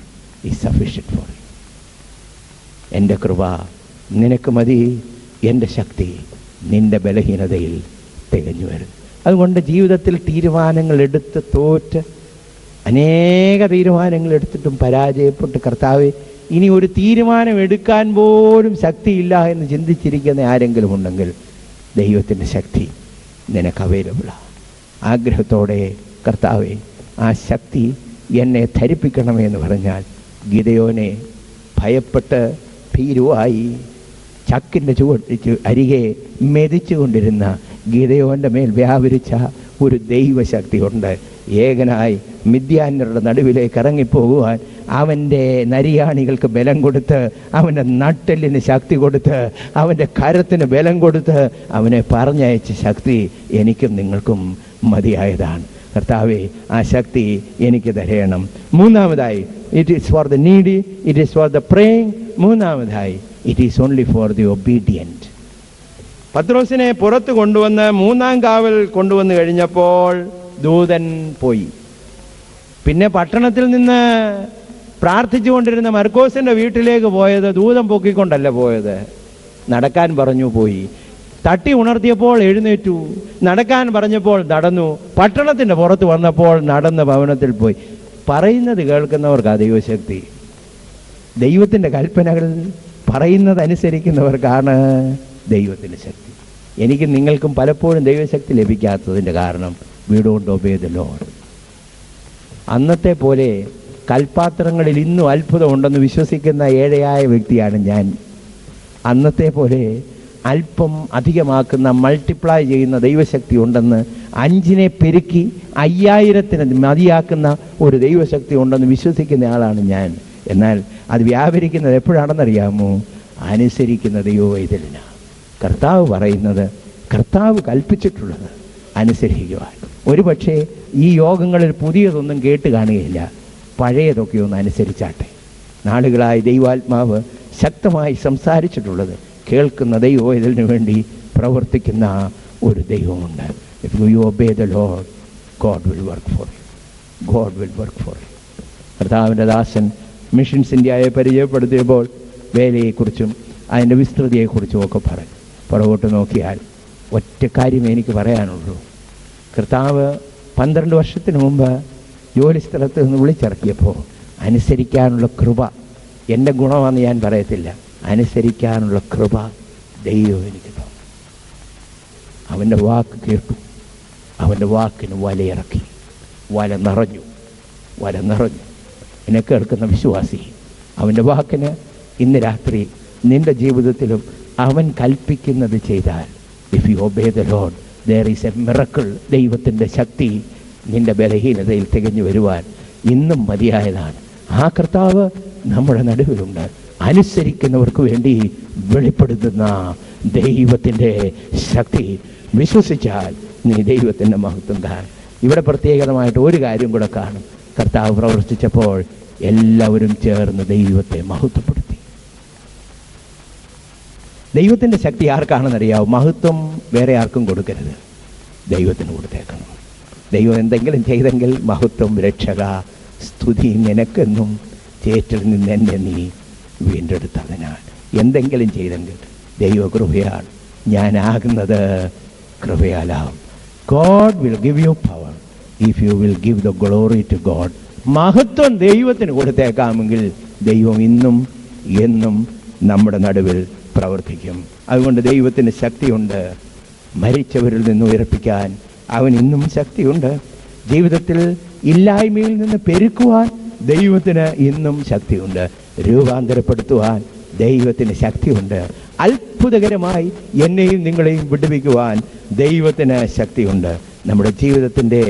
is sufficient for you. എൻ്റെ കൃപ നിനക്ക് മതി. എൻ്റെ ശക്തി നിൻ്റെ ബലഹീനതയിൽ തികഞ്ഞു വരും. അതുകൊണ്ട് ജീവിതത്തിൽ തീരുമാനങ്ങൾ എടുത്ത് തോറ്റ്, അനേക തീരുമാനങ്ങൾ എടുത്തിട്ടും പരാജയപ്പെട്ട്, കർത്താവേ, ഇനി ഒരു തീരുമാനം എടുക്കാൻ പോലും ശക്തിയില്ല എന്ന് ചിന്തിച്ചിരിക്കുന്ന ആരെങ്കിലും ഉണ്ടെങ്കിൽ ദൈവത്തിൻ്റെ ശക്തി നിനക്ക് അവൈലബിളാണ്. ആഗ്രഹത്തോടെ, കർത്താവേ, ആ ശക്തി എന്നെ ധരിപ്പിക്കണമേ എന്ന് പറഞ്ഞാൽ, ഗിദെയോനെ ഭയപ്പെട്ട് ഭീരുവായി ചക്കിൻ്റെ അരികെ മെതിച്ചുകൊണ്ടിരുന്ന ഗിദെയോൻ്റെ മേൽ വ്യാപരിച്ച ഒരു ദൈവശക്തിയുണ്ട്. ഏകനായി മിദ്യാന്യരുടെ നടുവിലേക്ക് ഇറങ്ങിപ്പോകുവാൻ അവൻ്റെ നരിയാണികൾക്ക് ബലം കൊടുത്ത്, അവൻ്റെ നട്ടെല്ലിന് ശക്തി കൊടുത്ത്, അവൻ്റെ കരത്തിന് ബലം കൊടുത്ത് അവനെ പറഞ്ഞയച്ച ശക്തി എനിക്കും നിങ്ങൾക്കും മതിയായതാണ്. കർത്താവേ, ആ ശക്തി എനിക്ക് തരയണം. മൂന്നാമതായി, it is for the needy, it is for the praying. മൂന്നാമതായി, it is only for the obedient. പത്രോസിനെ പുറത്ത് കൊണ്ടുവന്ന് മൂന്നാം കാവൽ കൊണ്ടുവന്ന് കഴിഞ്ഞപ്പോൾ ദൂതൻ പോയി. പിന്നെ പട്ടണത്തിൽ നിന്ന് പ്രാർത്ഥിച്ചുകൊണ്ടിരുന്ന മർക്കോസിൻ്റെ വീട്ടിലേക്ക് പോയത് ദൂതൻ പൊക്കിക്കൊണ്ടല്ല പോയത്. നടക്കാൻ പറഞ്ഞു, പോയി. തട്ടി ഉണർത്തിയപ്പോൾ എഴുന്നേറ്റു. നടക്കാൻ പറഞ്ഞപ്പോൾ നടന്നു. പട്ടണത്തിൻ്റെ പുറത്ത് വന്നപ്പോൾ നടന്ന് ഭവനത്തിൽ പോയി. പറയുന്നത് കേൾക്കുന്നവർക്ക് ദൈവശക്തി. ദൈവത്തിൻ്റെ കൽപ്പനകൾ പറയുന്നതനുസരിക്കുന്നവർക്കാണ് ദൈവത്തിൻ്റെ ശക്തി. എനിക്കും നിങ്ങൾക്കും പലപ്പോഴും ദൈവശക്തി ലഭിക്കാത്തതിൻ്റെ കാരണം we don't obey the Lord. അന്നത്തെ പോലെ കൽപ്പാത്രങ്ങളിൽ ഇന്നും അത്ഭുതമുണ്ടെന്ന് വിശ്വസിക്കുന്ന ഏഴയായ വ്യക്തിയാണ് ഞാൻ. അന്നത്തെ പോലെ അല്പം അധികമാക്കുന്ന, മൾട്ടിപ്ലൈ ചെയ്യുന്ന ദൈവശക്തി ഉണ്ടെന്ന്, 5 പെരുക്കി 5000 മതിയാക്കുന്ന ഒരു ദൈവശക്തി ഉണ്ടെന്ന് വിശ്വസിക്കുന്ന ആളാണ് ഞാൻ. എന്നാൽ അത് വ്യാപരിക്കുന്നത് എപ്പോഴാണെന്നറിയാമോ? അനുസരിക്കുന്ന ദൈവവൈതലിനാണ്. കർത്താവ് പറയുന്നത്, കർത്താവ് കൽപ്പിച്ചിട്ടുള്ളത് അനുസരിക്കുവാൻ. ഒരുപക്ഷെ ഈ യോഗങ്ങളിൽ പുതിയതൊന്നും കേട്ട് കാണുകയില്ല, പഴയതൊക്കെ ഒന്ന് അനുസരിച്ചാട്ടെ. നാളുകളായി ദൈവാത്മാവ് ശക്തമായി സംസാരിച്ചിട്ടുള്ളത് കേൾക്കുന്ന ദൈവവൈതലിന് വേണ്ടി പ്രവർത്തിക്കുന്ന ഒരു ദൈവമുണ്ട്. If you obey the Lord, God will work for you. God will work for you. കർത്താവിൻ്റെ ദാസൻ മിഷൻസ് ഇന്ത്യയെ പരിചയപ്പെടുത്തിയപ്പോൾ വേലയെക്കുറിച്ചും അതിൻ്റെ വിസ്തൃതിയെക്കുറിച്ചും ഒക്കെ പറഞ്ഞു. പുറകോട്ട് നോക്കിയാൽ ഒറ്റ കാര്യം എനിക്ക് പറയാനുള്ളൂ. കർത്താവ് 12 വർഷത്തിന് മുമ്പ് ജോലി സ്ഥലത്ത് നിന്ന് വിളിച്ചിറക്കിയപ്പോൾ അനുസരിക്കാനുള്ള കൃപ, എൻ്റെ ഗുണമാണെന്ന് ഞാൻ പറയത്തില്ല, അനുസരിക്കാനുള്ള കൃപ ദൈവം എനിക്ക് തന്നു. അവൻ്റെ വാക്ക് കേട്ടു, അവൻ്റെ വാക്കിന് വലയിറക്കി, വല നിറഞ്ഞു. എന്നെ കേൾക്കുന്ന വിശ്വാസി, അവൻ്റെ വാക്കിന് ഇന്ന് രാത്രി നിന്റെ ജീവിതത്തിലും അവൻ കൽപ്പിക്കുന്നത് ചെയ്താൽ, if you obey the Lord there is a miracle. ദൈവത്തിൻ്റെ ശക്തി നിന്റെ ബലഹീനതയിൽ തികഞ്ഞു വരുവാൻ ഇന്നും മതിയായതാണ്. ആ കർത്താവ് നമ്മുടെ നടുവിലുണ്ട്. അനുസരിക്കുന്നവർക്ക് വേണ്ടി വെളിപ്പെടുത്തുന്ന ദൈവത്തിൻ്റെ ശക്തി വിശ്വസിച്ചാൽ നീ ദൈവത്തിൻ്റെ മഹത്വം കാണും. ഇവിടെ പ്രത്യേകമായിട്ട് ഒരു കാര്യം കൂടെ കാണും. കർത്താവ് പ്രവർത്തിച്ചപ്പോൾ എല്ലാവരും ചേർന്ന് ദൈവത്തെ മഹത്വപ്പെടുത്തി. ദൈവത്തിൻ്റെ ശക്തി ആർക്കാണെന്നറിയാവും? മഹത്വം വേറെ ആർക്കും കൊടുക്കരുത്, ദൈവത്തിന് കൊടുത്തേക്കണം. ദൈവം എന്തെങ്കിലും ചെയ്തെങ്കിൽ മഹത്വം, രക്ഷക, സ്തുതി നിനക്കെന്നും ചേറ്റിൽ നിന്ന് എന്നെ നീ വീണ്ടെടുത്തതിനാൽ എന്തെങ്കിലും ചെയ്തെങ്കിൽ ദൈവകൃപയാണ്. ഞാനാകുന്നത് കൃപയാലാവും. God will give you power if you will give the glory to God. മഹത്വം ദൈവത്തിന് കൊടുത്തേക്കാമെങ്കിൽ ദൈവം ഇന്നും എന്നും നമ്മുടെ നടുവിൽ പ്രവർത്തിക്കും. അതുകൊണ്ട് ദൈവത്തിന് ശക്തിയുണ്ട്. മരിച്ചവരിൽ നിന്ന് ഉയർപ്പിക്കാൻ അവൻ ഇന്നും ശക്തിയുണ്ട്. ജീവിതത്തിൽ ഇല്ലായ്മയിൽ നിന്ന് പെരുക്കുവാൻ ദൈവത്തിന് ഇന്നും ശക്തിയുണ്ട്. രൂപാന്തരപ്പെടുത്തുവാൻ ദൈവത്തിന് ശക്തിയുണ്ട്. അത്ഭുതകരമായി എന്നെയും നിങ്ങളെയും വിടുവിക്കുവാൻ ദൈവത്തിന് ശക്തിയുണ്ട്. നമ്മുടെ ജീവിതത്തിൻ്റെ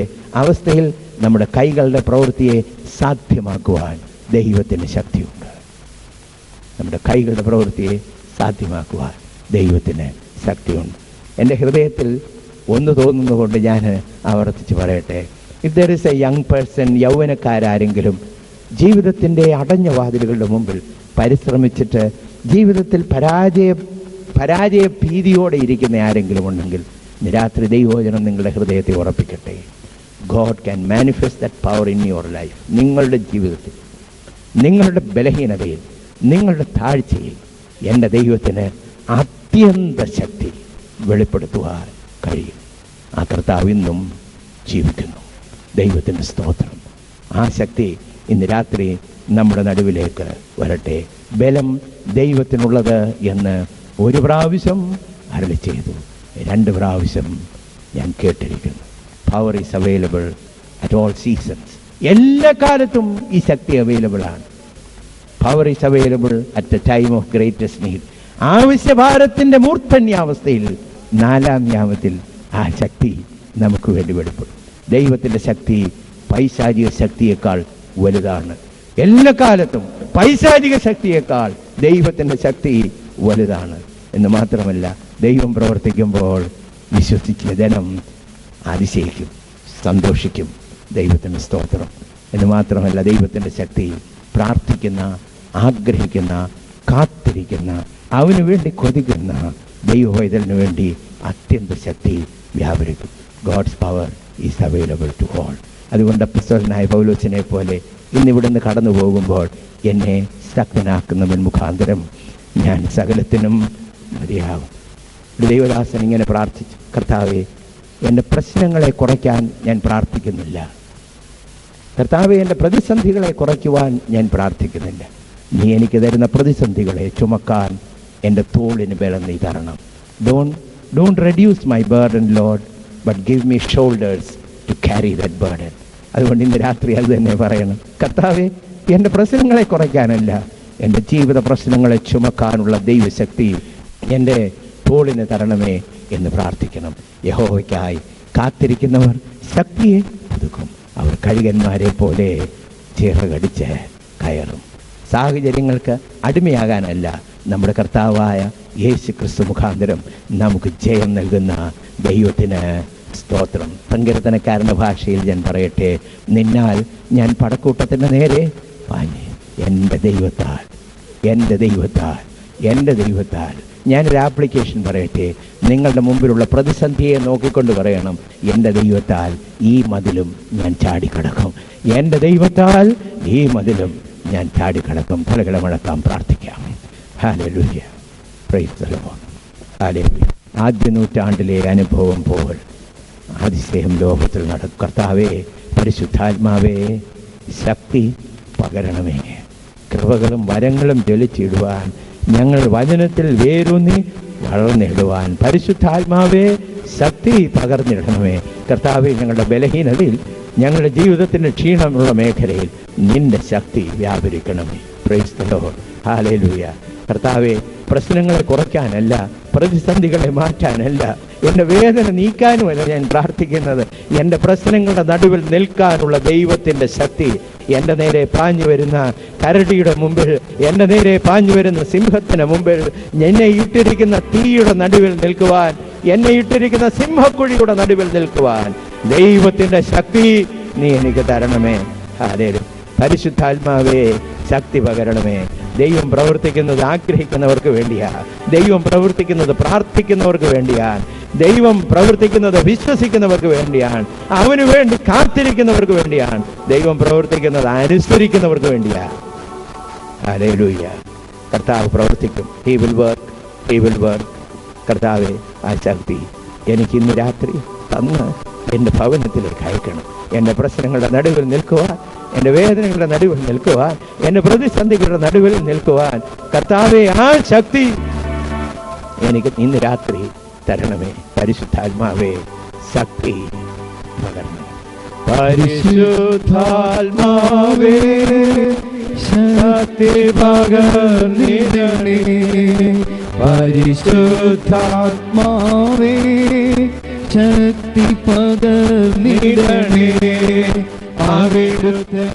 അവസ്ഥയിൽ നമ്മുടെ കൈകളുടെ പ്രവൃത്തിയെ സാധ്യമാക്കുവാൻ ദൈവത്തിന് ശക്തിയുണ്ട്. നമ്മുടെ കൈകളുടെ പ്രവൃത്തിയെ സാധ്യമാക്കുവാൻ ദൈവത്തിന് ശക്തിയുണ്ട്. എൻ്റെ ഹൃദയത്തിൽ ഒന്ന് തോന്നുന്നതുകൊണ്ട് ഞാൻ ആവർത്തിച്ച് പറയട്ടെ. If there is a young person, യൗവനക്കാരെങ്കിലും ജീവിതത്തിൻ്റെ അടഞ്ഞ വാതിലുകളുടെ മുമ്പിൽ പരിശ്രമിച്ചിട്ട് ജീവിതത്തിൽ പരാജയ ഭീതിയോടെ ഇരിക്കുന്ന ആരെങ്കിലും ഉണ്ടെങ്കിൽ രാത്രി ദൈവവചനം നിങ്ങളുടെ ഹൃദയത്തെ ഉറപ്പിക്കട്ടെ. God can manifest that power in your life. നിങ്ങളുടെ ജീവിതത്തിൽ, നിങ്ങളുടെ ബലഹീനതയിൽ, നിങ്ങളുടെ താഴ്ചയിൽ എൻ്റെ ദൈവത്തിന് അത്യന്ത ശക്തി വെളിപ്പെടുത്തുവാൻ കഴിയും. ആ കർത്താവ് ഇന്നും ജീവിക്കുന്നു. ദൈവത്തിൻ്റെ സ്തോത്രം. ആ ശക്തി ഇന്ന് രാത്രി നമ്മുടെ നടുവിലേക്ക് വരട്ടെ. ബലം ദൈവത്തിനുള്ളത് എന്ന് ഒരു പ്രാവശ്യം അരുളി ചെയ്തു, 2 പ്രാവശ്യം ഞാൻ കേട്ടിരിക്കുന്നു. Power is available at all seasons. എല്ലാ കാലത്തും ഈ ശക്തി അവൈലബിൾ ആണ്. Power is available at a time of greatest need. ആവശ്യഭാരത്തിൻ്റെ മൂർധന്യാവസ്ഥയിൽ 4-ാം യാമത്തിൽ ആ ശക്തി നമുക്ക് വേണ്ടി വെളിപ്പെടും. ദൈവത്തിൻ്റെ ശക്തി പൈശാചിക ശക്തിയേക്കാൾ വലുതാണ്. എല്ലാ കാലത്തും പൈശാചിക ശക്തിയേക്കാൾ ദൈവത്തിൻ്റെ ശക്തി വലുതാണ് എന്ന് മാത്രമല്ല, ദൈവം പ്രവർത്തിക്കുമ്പോൾ വിശ്വസിച്ച ജനം അതിശയിക്കും, സന്തോഷിക്കും. ദൈവത്തിൻ്റെ സ്തോത്രം എന്ന് മാത്രമല്ല, ദൈവത്തിൻ്റെ ശക്തി പ്രാർത്ഥിക്കുന്ന, ആഗ്രഹിക്കുന്ന, കാത്തിരിക്കുന്ന, അവന് വേണ്ടി കൊതിക്കുന്ന ദൈവവൈതലിന് വേണ്ടി അത്യന്ത ശക്തി വ്യാപരിക്കും. God's power is available to all. അതുകൊണ്ട് അപ്പോസ്തലനായ പൗലോസിനെ പോലെ ഇന്നിവിടുന്ന് കടന്നു പോകുമ്പോൾ എന്നെ ശക്തനാക്കുന്നവൻ മുഖാന്തരം ഞാൻ സകലത്തിനും മതിയാകും. ദൈവദാസൻ ഇങ്ങനെ പ്രാർത്ഥിച്ചു, കർത്താവേ, എൻ്റെ പ്രശ്നങ്ങളെ കുറയ്ക്കാൻ ഞാൻ പ്രാർത്ഥിക്കുന്നില്ല. കർത്താവേ, എൻ്റെ പ്രതിസന്ധികളെ കുറയ്ക്കുവാൻ ഞാൻ പ്രാർത്ഥിക്കുന്നില്ല. നീ എനിക്ക് തരുന്ന പ്രതിസന്ധികളെ ചുമക്കാൻ എൻ്റെ തോളിന് ബലം നീ തരണം. Don't reduce my burden, Lord, but give me shoulders to carry that burden. അതുകൊണ്ട് ഇന്ന് രാത്രി അത് തന്നെ പറയണം. കർത്താവേ, എൻ്റെ പ്രശ്നങ്ങളെ കുറയ്ക്കാനല്ല, എൻ്റെ ജീവിത പ്രശ്നങ്ങളെ ചുമക്കാനുള്ള ദൈവശക്തി എൻ്റെ തോളിന് തരണമേ എന്ന് പ്രാർത്ഥിക്കണം. യഹോവയ്ക്കായി കാത്തിരിക്കുന്നവർ ശക്തിയെ പുതുക്കും. അവർ കഴുകന്മാരെ പോലെ ചിറകടിച്ച് കയറും. സാഹചര്യങ്ങൾക്ക് അടിമയാകാനല്ല, നമ്മുടെ കർത്താവായ യേശു ക്രിസ്തു മുഖാന്തരം നമുക്ക് ജയം നൽകുന്ന ദൈവത്തിന് സ്തോത്രം. സങ്കീർത്തനക്കാരൻ്റെ ഭാഷയിൽ ഞാൻ പറയട്ടെ, നിന്നാൽ ഞാൻ പടക്കൂട്ടത്തിൻ്റെ നേരെ പാഞ്ഞ് എൻ്റെ ദൈവത്താൽ ഞാനൊരു ആപ്ലിക്കേഷൻ പറയട്ടെ. നിങ്ങളുടെ മുമ്പിലുള്ള പ്രതിസന്ധിയെ നോക്കിക്കൊണ്ട് പറയണം, എൻ്റെ ദൈവത്താൽ ഈ മതിലും ഞാൻ ചാടിക്കടക്കും. എൻ്റെ ദൈവത്താൽ ഈ മതിലും ഞാൻ ചാടിക്കടക്കും. തലകളെ മുഴക്കാം, പ്രാർത്ഥിക്കാം. Hallelujah, price the lord, hallelujah. ആദ്യ നൂറ്റാണ്ടിലെ അനുഭവം പോൽ അതിശയം ലോകത്തിൽ നടക്കും. കർത്താവേ, പരിശുദ്ധാത്മാവേ, ശക്തി പകരണമേ. കൃപകളും വരങ്ങളും ജ്വലിച്ചിടുവാൻ ഞങ്ങൾ വചനത്തിൽ വേരൂന്നി വളർന്നിടുവാൻ പരിശുദ്ധാത്മാവേ ശക്തി പകർന്നിടണമേ. കർത്താവേ, ഞങ്ങളുടെ ബലഹീനതയിൽ, ഞങ്ങളുടെ ജീവിതത്തിൻ്റെ ക്ഷീണമുള്ള മേഖലയിൽ നിന്റെ ശക്തി വ്യാപരിക്കണമേ. Praise the lord. ഹല്ലേലൂയ. കർത്താവേ, പ്രശ്നങ്ങളെ കുറയ്ക്കാനല്ല, പ്രതിസന്ധികളെ മാറ്റാനല്ല, എൻ്റെ വേദന നീക്കാനുമല്ല ഞാൻ പ്രാർത്ഥിക്കുന്നത്. എൻ്റെ പ്രശ്നങ്ങളുടെ നടുവിൽ നിൽക്കാനുള്ള ദൈവത്തിൻ്റെ ശക്തി എൻ്റെ നേരെ പാഞ്ഞു വരുന്ന കരടിയുടെ മുമ്പിൽ, എൻ്റെ നേരെ പാഞ്ഞു വരുന്ന സിംഹത്തിന് മുമ്പിൽ, എന്നെ ഇട്ടിരിക്കുന്ന തീയുടെ നടുവിൽ നിൽക്കുവാൻ, എന്നെ ഇട്ടിരിക്കുന്ന സിംഹക്കുഴിയുടെ നടുവിൽ നിൽക്കുവാൻ ദൈവത്തിൻ്റെ ശക്തി നീ എനിക്ക് തരണമേ. ഹല്ലേലൂയ. പരിശുദ്ധാത്മാവേ, ശക്തി പകരണമേ. ദൈവം പ്രവർത്തിക്കുന്നത് ആഗ്രഹിക്കുന്നവർക്ക് വേണ്ടിയാണ്. ദൈവം പ്രവർത്തിക്കുന്നത് പ്രാർത്ഥിക്കുന്നവർക്ക് വേണ്ടിയാണ്. ദൈവം പ്രവർത്തിക്കുന്നത് വിശ്വസിക്കുന്നവർക്ക് വേണ്ടിയാണ്. അവന് വേണ്ടി കാത്തിരിക്കുന്നവർക്ക് വേണ്ടിയാണ്. ദൈവം പ്രവർത്തിക്കുന്നത് അനുസരിക്കുന്നവർക്ക് വേണ്ടിയാണ്. ഹല്ലേലൂയ. കർത്താവ് പ്രവർത്തിക്കും. He will work. കർത്താവെ, ആ ശക്തി എനിക്ക് ഇന്ന് രാത്രി തന്ന് എൻ്റെ ഭവനത്തിലേക്ക് അയക്കണം. എൻ്റെ പ്രശ്നങ്ങളുടെ നടുവിൽ നിൽക്കുവാൻ, എൻ്റെ വേദനകളുടെ നടുവിൽ നിൽക്കുവാൻ, എൻ്റെ പ്രതിസന്ധികളുടെ നടുവിൽ നിൽക്കുവാൻ കർത്താവെ, ആ ശക്തി എനിക്ക് ഇന്ന് രാത്രി തരണമേ. പരിശുദ്ധാത്മാവേ, ശക്തി പകരണമേ. പരിശുദ്ധാത്മാവേ, ശക്തി പകർന്നിടണേ. പരിശുദ്ധാത്മാവേ, ശക്തി പകർന്നിടണേ. അവിടുത്തെ